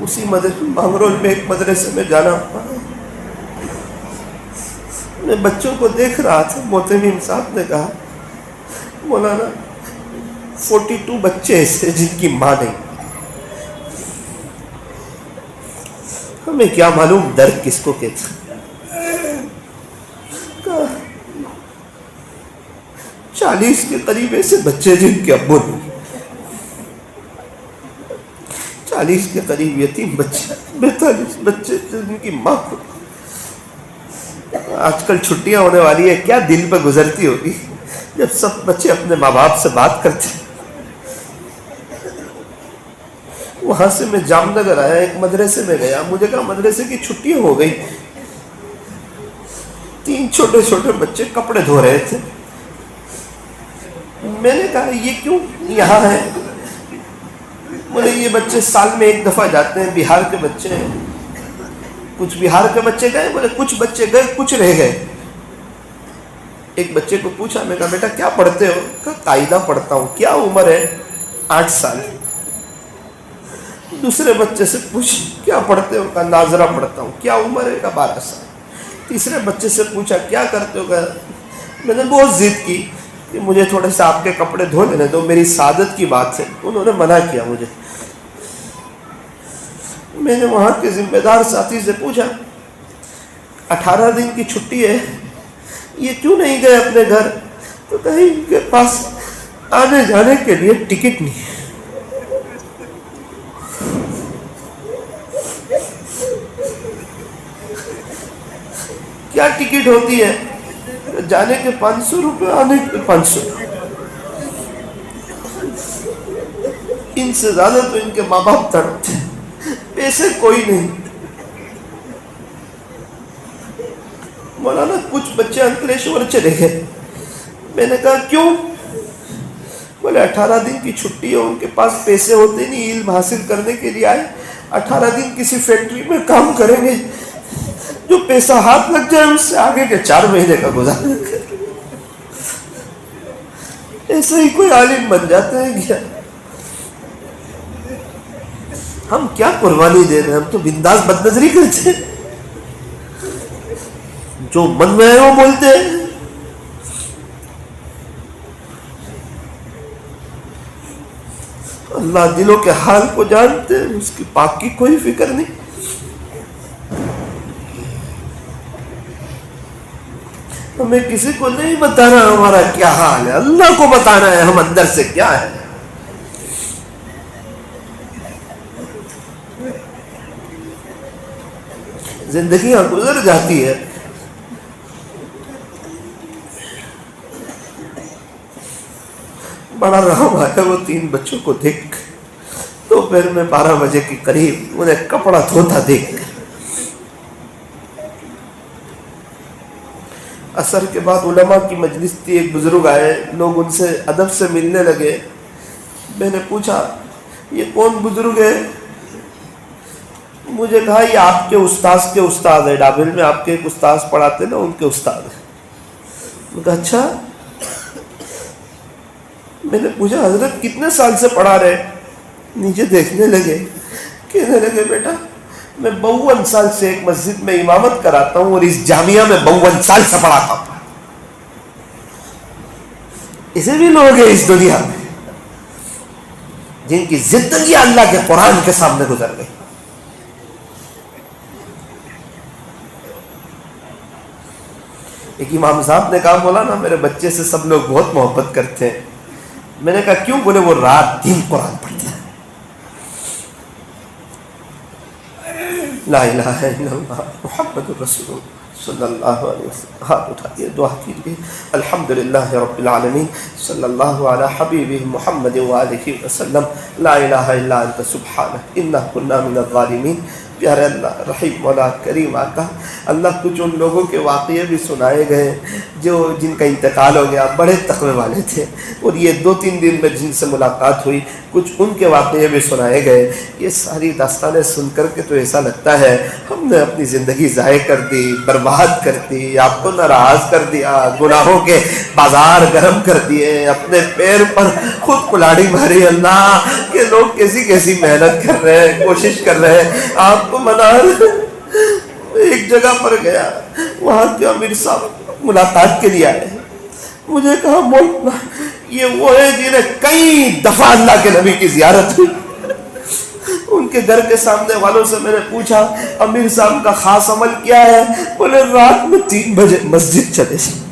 اسی مانگرول میں ایک مدرسے میں جانا پڑا. میں بچوں کو دیکھ رہا تھا. محتمم صاحب نے کہا مولانا 42 بچے ایسے جن کی ماں نہیں. ہمیں کیا معلوم درد کس کو کہتا. 40 کے قریب ایسے بچے جن کے ابو نہیں. 40 کے قریب یتیم بچے، 42 بچے جن کی ماں کو. آج کل چھٹیاں ہونے والی ہے، کیا دل پہ گزرتی ہوگی جب سب بچے اپنے ماں باپ سے بات کرتے. وہاں سے میں جام نگر آیا، ایک مدرسے میں گیا. مجھے کہا مدرسے کی چھٹیاں ہو گئی. 3 چھوٹے چھوٹے بچے کپڑے دھو رہے تھے. میں نے کہا یہ کیوں یہاں ہے؟ بولے یہ بچے سال میں 1 دفعہ جاتے ہیں، بہار کے بچے ہیں. کچھ بہار کے بچے گئے، بولے کچھ بچے گئے، کچھ رہ گئے. ایک بچے کو پوچھا, میں کہا بیٹا کیا پڑھتے ہو؟ کہا قاعدہ پڑھتا ہوں. کیا عمر ہے؟ 8 سال. دوسرے بچے سے پوچھ کیا پڑھتے ہو؟ کہا ناظرہ پڑھتا ہوں. کیا عمر ہے؟ کہا 12 سال. تیسرے بچے سے پوچھا کیا کرتے ہو؟ کہا میں نے بہت ضد کی کہ مجھے تھوڑے سے آپ کے کپڑے دھو لینے دو, میری سعادت کی بات ہے. انہوں نے منع کیا مجھے. میں نے وہاں کے ذمہ دار ساتھی سے پوچھا 18 دن کی چھٹی ہے, یہ کیوں نہیں گئے اپنے گھر؟ تو کہیں ان کے پاس آنے جانے کے لیے ٹکٹ نہیں ہے. کیا ٹکٹ ہوتی ہے؟ جانے کے 500 روپے, آنے کے 500. ان سے زیادہ تو ان کے ماں باپ تڑپتے, پیسے کوئی نہیں. مولانا کچھ بچے انکلیشور چلے گئے. میں نے کہا کیوں؟ بولے 18 دن کی چھٹی ہے, ان کے پاس پیسے ہوتے نہیں, علم حاصل کرنے کے لیے آئے. 18 دن کسی فیکٹری میں کام کریں گے, جو پیسہ ہاتھ لگ جائے اس سے آگے کے 4 مہینے کا گزارا. ایسے ہی کوئی عالم بن جاتے ہیں کیا؟ ہم کیا قربانی دے رہے ہیں؟ ہم تو بنداس بد نظری کرتے ہیں, جو من میں ہے وہ بولتے ہیں. اللہ دلوں کے حال کو جانتے ہیں, اس کی پاک کی کوئی فکر نہیں. ہمیں کسی کو نہیں بتانا ہمارا کیا حال ہے, اللہ کو بتانا ہے ہم اندر سے کیا ہے. زندگیاں گزر جاتی ہے, بڑا رہا ہے وہ 3 بچوں کو دیکھ, دوپہر میں 12 بجے کے قریب انہیں کپڑا دھوتا دیکھ. عصر کے بعد علماء کی مجلس تھی, ایک بزرگ آئے, لوگ ان سے ادب سے ملنے لگے. میں نے پوچھا یہ کون بزرگ ہے؟ مجھے کہا یہ آپ کے استاذ کے استاد ہے, ڈابل میں آپ کے ایک استاذ پڑھاتے نا, ان کے استاد ہیں. میں کہا اچھا. میں نے پوچھا حضرت کتنے سال سے پڑھا رہے؟ نیچے دیکھنے لگے, کہنے لگے بیٹا میں 52 سال سے ایک مسجد میں امامت کراتا ہوں اور اس جامعہ میں 52 سال سے پڑھاتا ہوں. اسے بھی لوگ ہیں اس دنیا میں جن کی زندگی اللہ کے قرآن کے سامنے گزر گئی. ایک امام صاحب نے کہا مولانا میرے بچے سے سب لوگ بہت محبت کرتے ہیں. میں نے کہا کیوں؟ بولے وہ رات دن قرآن پڑھتا ہے. لا الہ الا اللہ محمد الرسول اللہ صلی اللہ علیہ وسلم. ہاتھ اٹھائیے, دعا کیجیے. الحمدللہ رب العالمین, صلی اللہ علی حبیبہ محمد وآلہ وسلم. لا الہ الا انت سبحانک انا کنا من الظالمین. پیارے اللہ, رحیم مولا, کریم آقا, اللہ کچھ ان لوگوں کے واقعے بھی سنائے گئے جو جن کا انتقال ہو گیا, بڑے تقوی والے تھے, اور یہ 2-3 دن میں جن سے ملاقات ہوئی کچھ ان کے واقعے بھی سنائے گئے. یہ ساری داستانیں سن کر کے تو ایسا لگتا ہے ہم نے اپنی زندگی ضائع کر دی, برباد کر دی, آپ کو ناراض کر دیا, گناہوں کے بازار گرم کر دیے, اپنے پیر پر خود کلاڑی ماری. اللہ کہ لوگ کیسی کیسی محنت کر رہے ہیں, کوشش کر رہے ہیں, آپ کو منا رہے. ایک جگہ پر گیا, وہاں کے امیر صاحب ملاقات کے لیے آئے. مجھے کہا مولانا یہ وہ ہے جنہیں کئی دفعہ اللہ کے نبی کی زیارت ہوئی. ان کے گھر کے سامنے والوں سے میں نے پوچھا امیر صاحب کا خاص عمل کیا ہے؟ بولے رات میں 3 بجے مسجد چلے جاتے.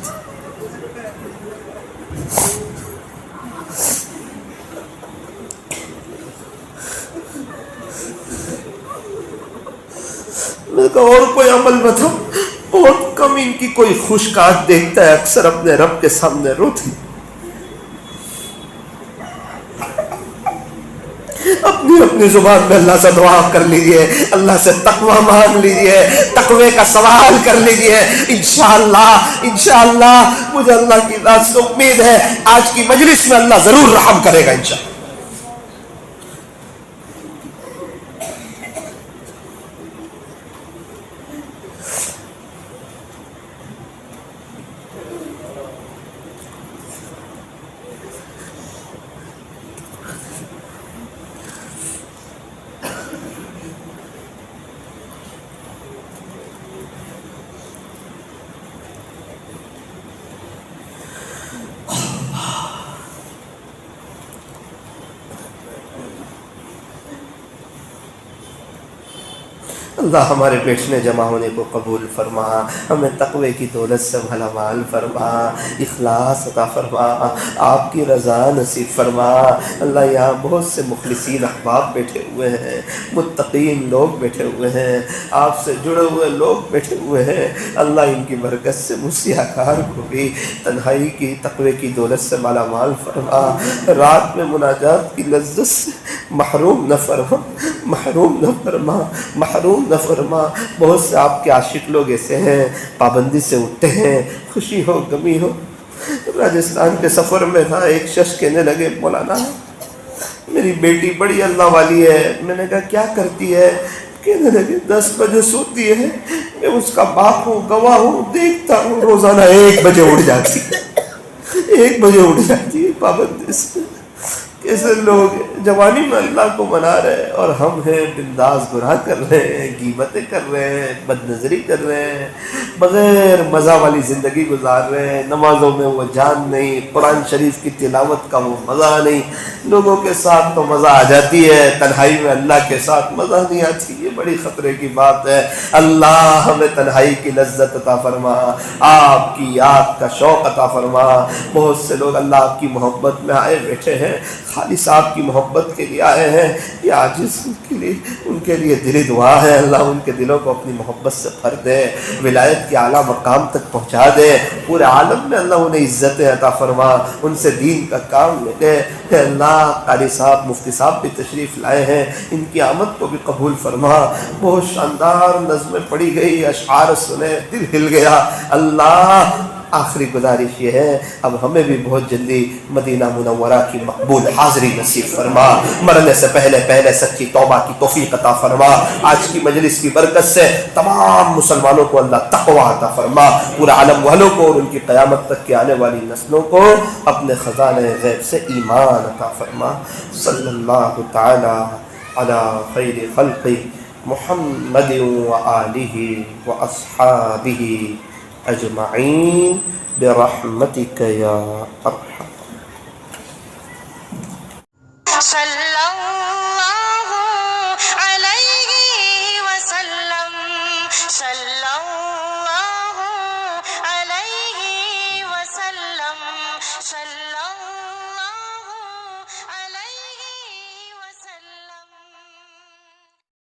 میں نے کہا اور کوئی عمل بتاؤ. بہت کم ان کی کوئی خوش آنکھ دیکھتا ہے, اکثر اپنے رب کے سامنے روتے. اپنی زبان میں اللہ سے دعا کر لیجئے, اللہ سے تقوی مانگ لیجئے, تقوی کا سوال کر لیجئے. انشاءاللہ مجھے اللہ کی ذات سے امید ہے آج کی مجلس میں اللہ ضرور رحم کرے گا انشاءاللہ. اللہ ہمارے بیٹھنے جمع ہونے کو قبول فرما، ہمیں تقوی کی دولت سے بھلا مال فرما، اخلاص عطا فرما، آپ کی رضا نصیب فرما۔ اللہ یہاں بہت سے مخلصین احباب بیٹھے ہوئے ہیں، متقین لوگ بیٹھے ہوئے ہیں، آپ سے جڑے ہوئے لوگ بیٹھے ہوئے ہیں، اللہ ان کی برکت سے مسیح کار کو بھی تنہائی کی تقوی کی دولت سے مالا مال فرما، رات میں مناجات کی لذت سے محروم نہ فرما، محروم نہ فرما، محروم نہ فرما۔ بہت سے آپ کے عاشق لوگ ایسے ہیں پابندی سے اٹھتے ہیں، خوشی ہو غمی ہو۔ راجستھان کے سفر میں تھا، ایک شخص کہنے لگے مولانا میری بیٹی بڑی اللہ والی ہے۔ میں نے کہا کیا کرتی ہے؟ کہنے لگے 10 بجے سوتی ہے، میں اس کا باپ ہوں، گواہ ہوں، دیکھتا ہوں روزانہ 1 بجے اٹھ جاتی ہے، 1 بجے اٹھ جاتی ہے پابندی سے۔ کیسے لوگ جوانی میں اللہ کو منا رہے ہیں اور ہم ہیں بنداز گناہ کر رہے ہیں، غیبتیں کر رہے ہیں، بد نظری کر رہے ہیں، بغیر مزہ والی زندگی گزار رہے ہیں۔ نمازوں میں وہ جان نہیں، قرآن شریف کی تلاوت کا وہ مزہ نہیں۔ لوگوں کے ساتھ تو مزہ آ جاتی ہے، تنہائی میں اللہ کے ساتھ مزہ نہیں آتی۔ یہ بڑی خطرے کی بات ہے۔ اللہ ہمیں تنہائی کی لذت عطا فرما، آپ کی یاد کا شوق عطا فرما۔ بہت سے لوگ اللہ آپ کی محبت میں آئے بیٹھے ہیں، خالص آپ کی محبت کے لیے آئے ہیں۔ یہ عاجز ان کے لیے دلی دعا ہے، اللہ ان کے دلوں کو اپنی محبت سے بھر دے، ولایت کے اعلیٰ مقام تک پہنچا دے، پورے عالم میں اللہ انہیں عزتیں عطا فرما، ان سے دین کا کام لے لے۔ اے اللہ قاری صاحب مفتی صاحب بھی تشریف لائے ہیں، ان کی آمد کو بھی قبول فرما۔ بہت شاندار نظمیں پڑھی گئی، اشعار سنے، دل ہل گیا۔ اللہ آخری گزارش یہ ہے، اب ہمیں بھی بہت جلدی مدینہ منورہ کی مقبول حاضری نصیب فرما، مرنے سے پہلے سچی توبہ کی توفیق عطا فرما۔ آج کی مجلس کی برکت سے تمام مسلمانوں کو اللہ تقوی عطا فرما، پورے عالم والوں کو اور ان کی قیامت تک کے آنے والی نسلوں کو اپنے خزانے غیب سے ایمان عطا فرما۔ صلی اللہ تعالی علی خیر خلق محمد وآلہ واصحابہ اجمعین برحمتک یا ارحم۔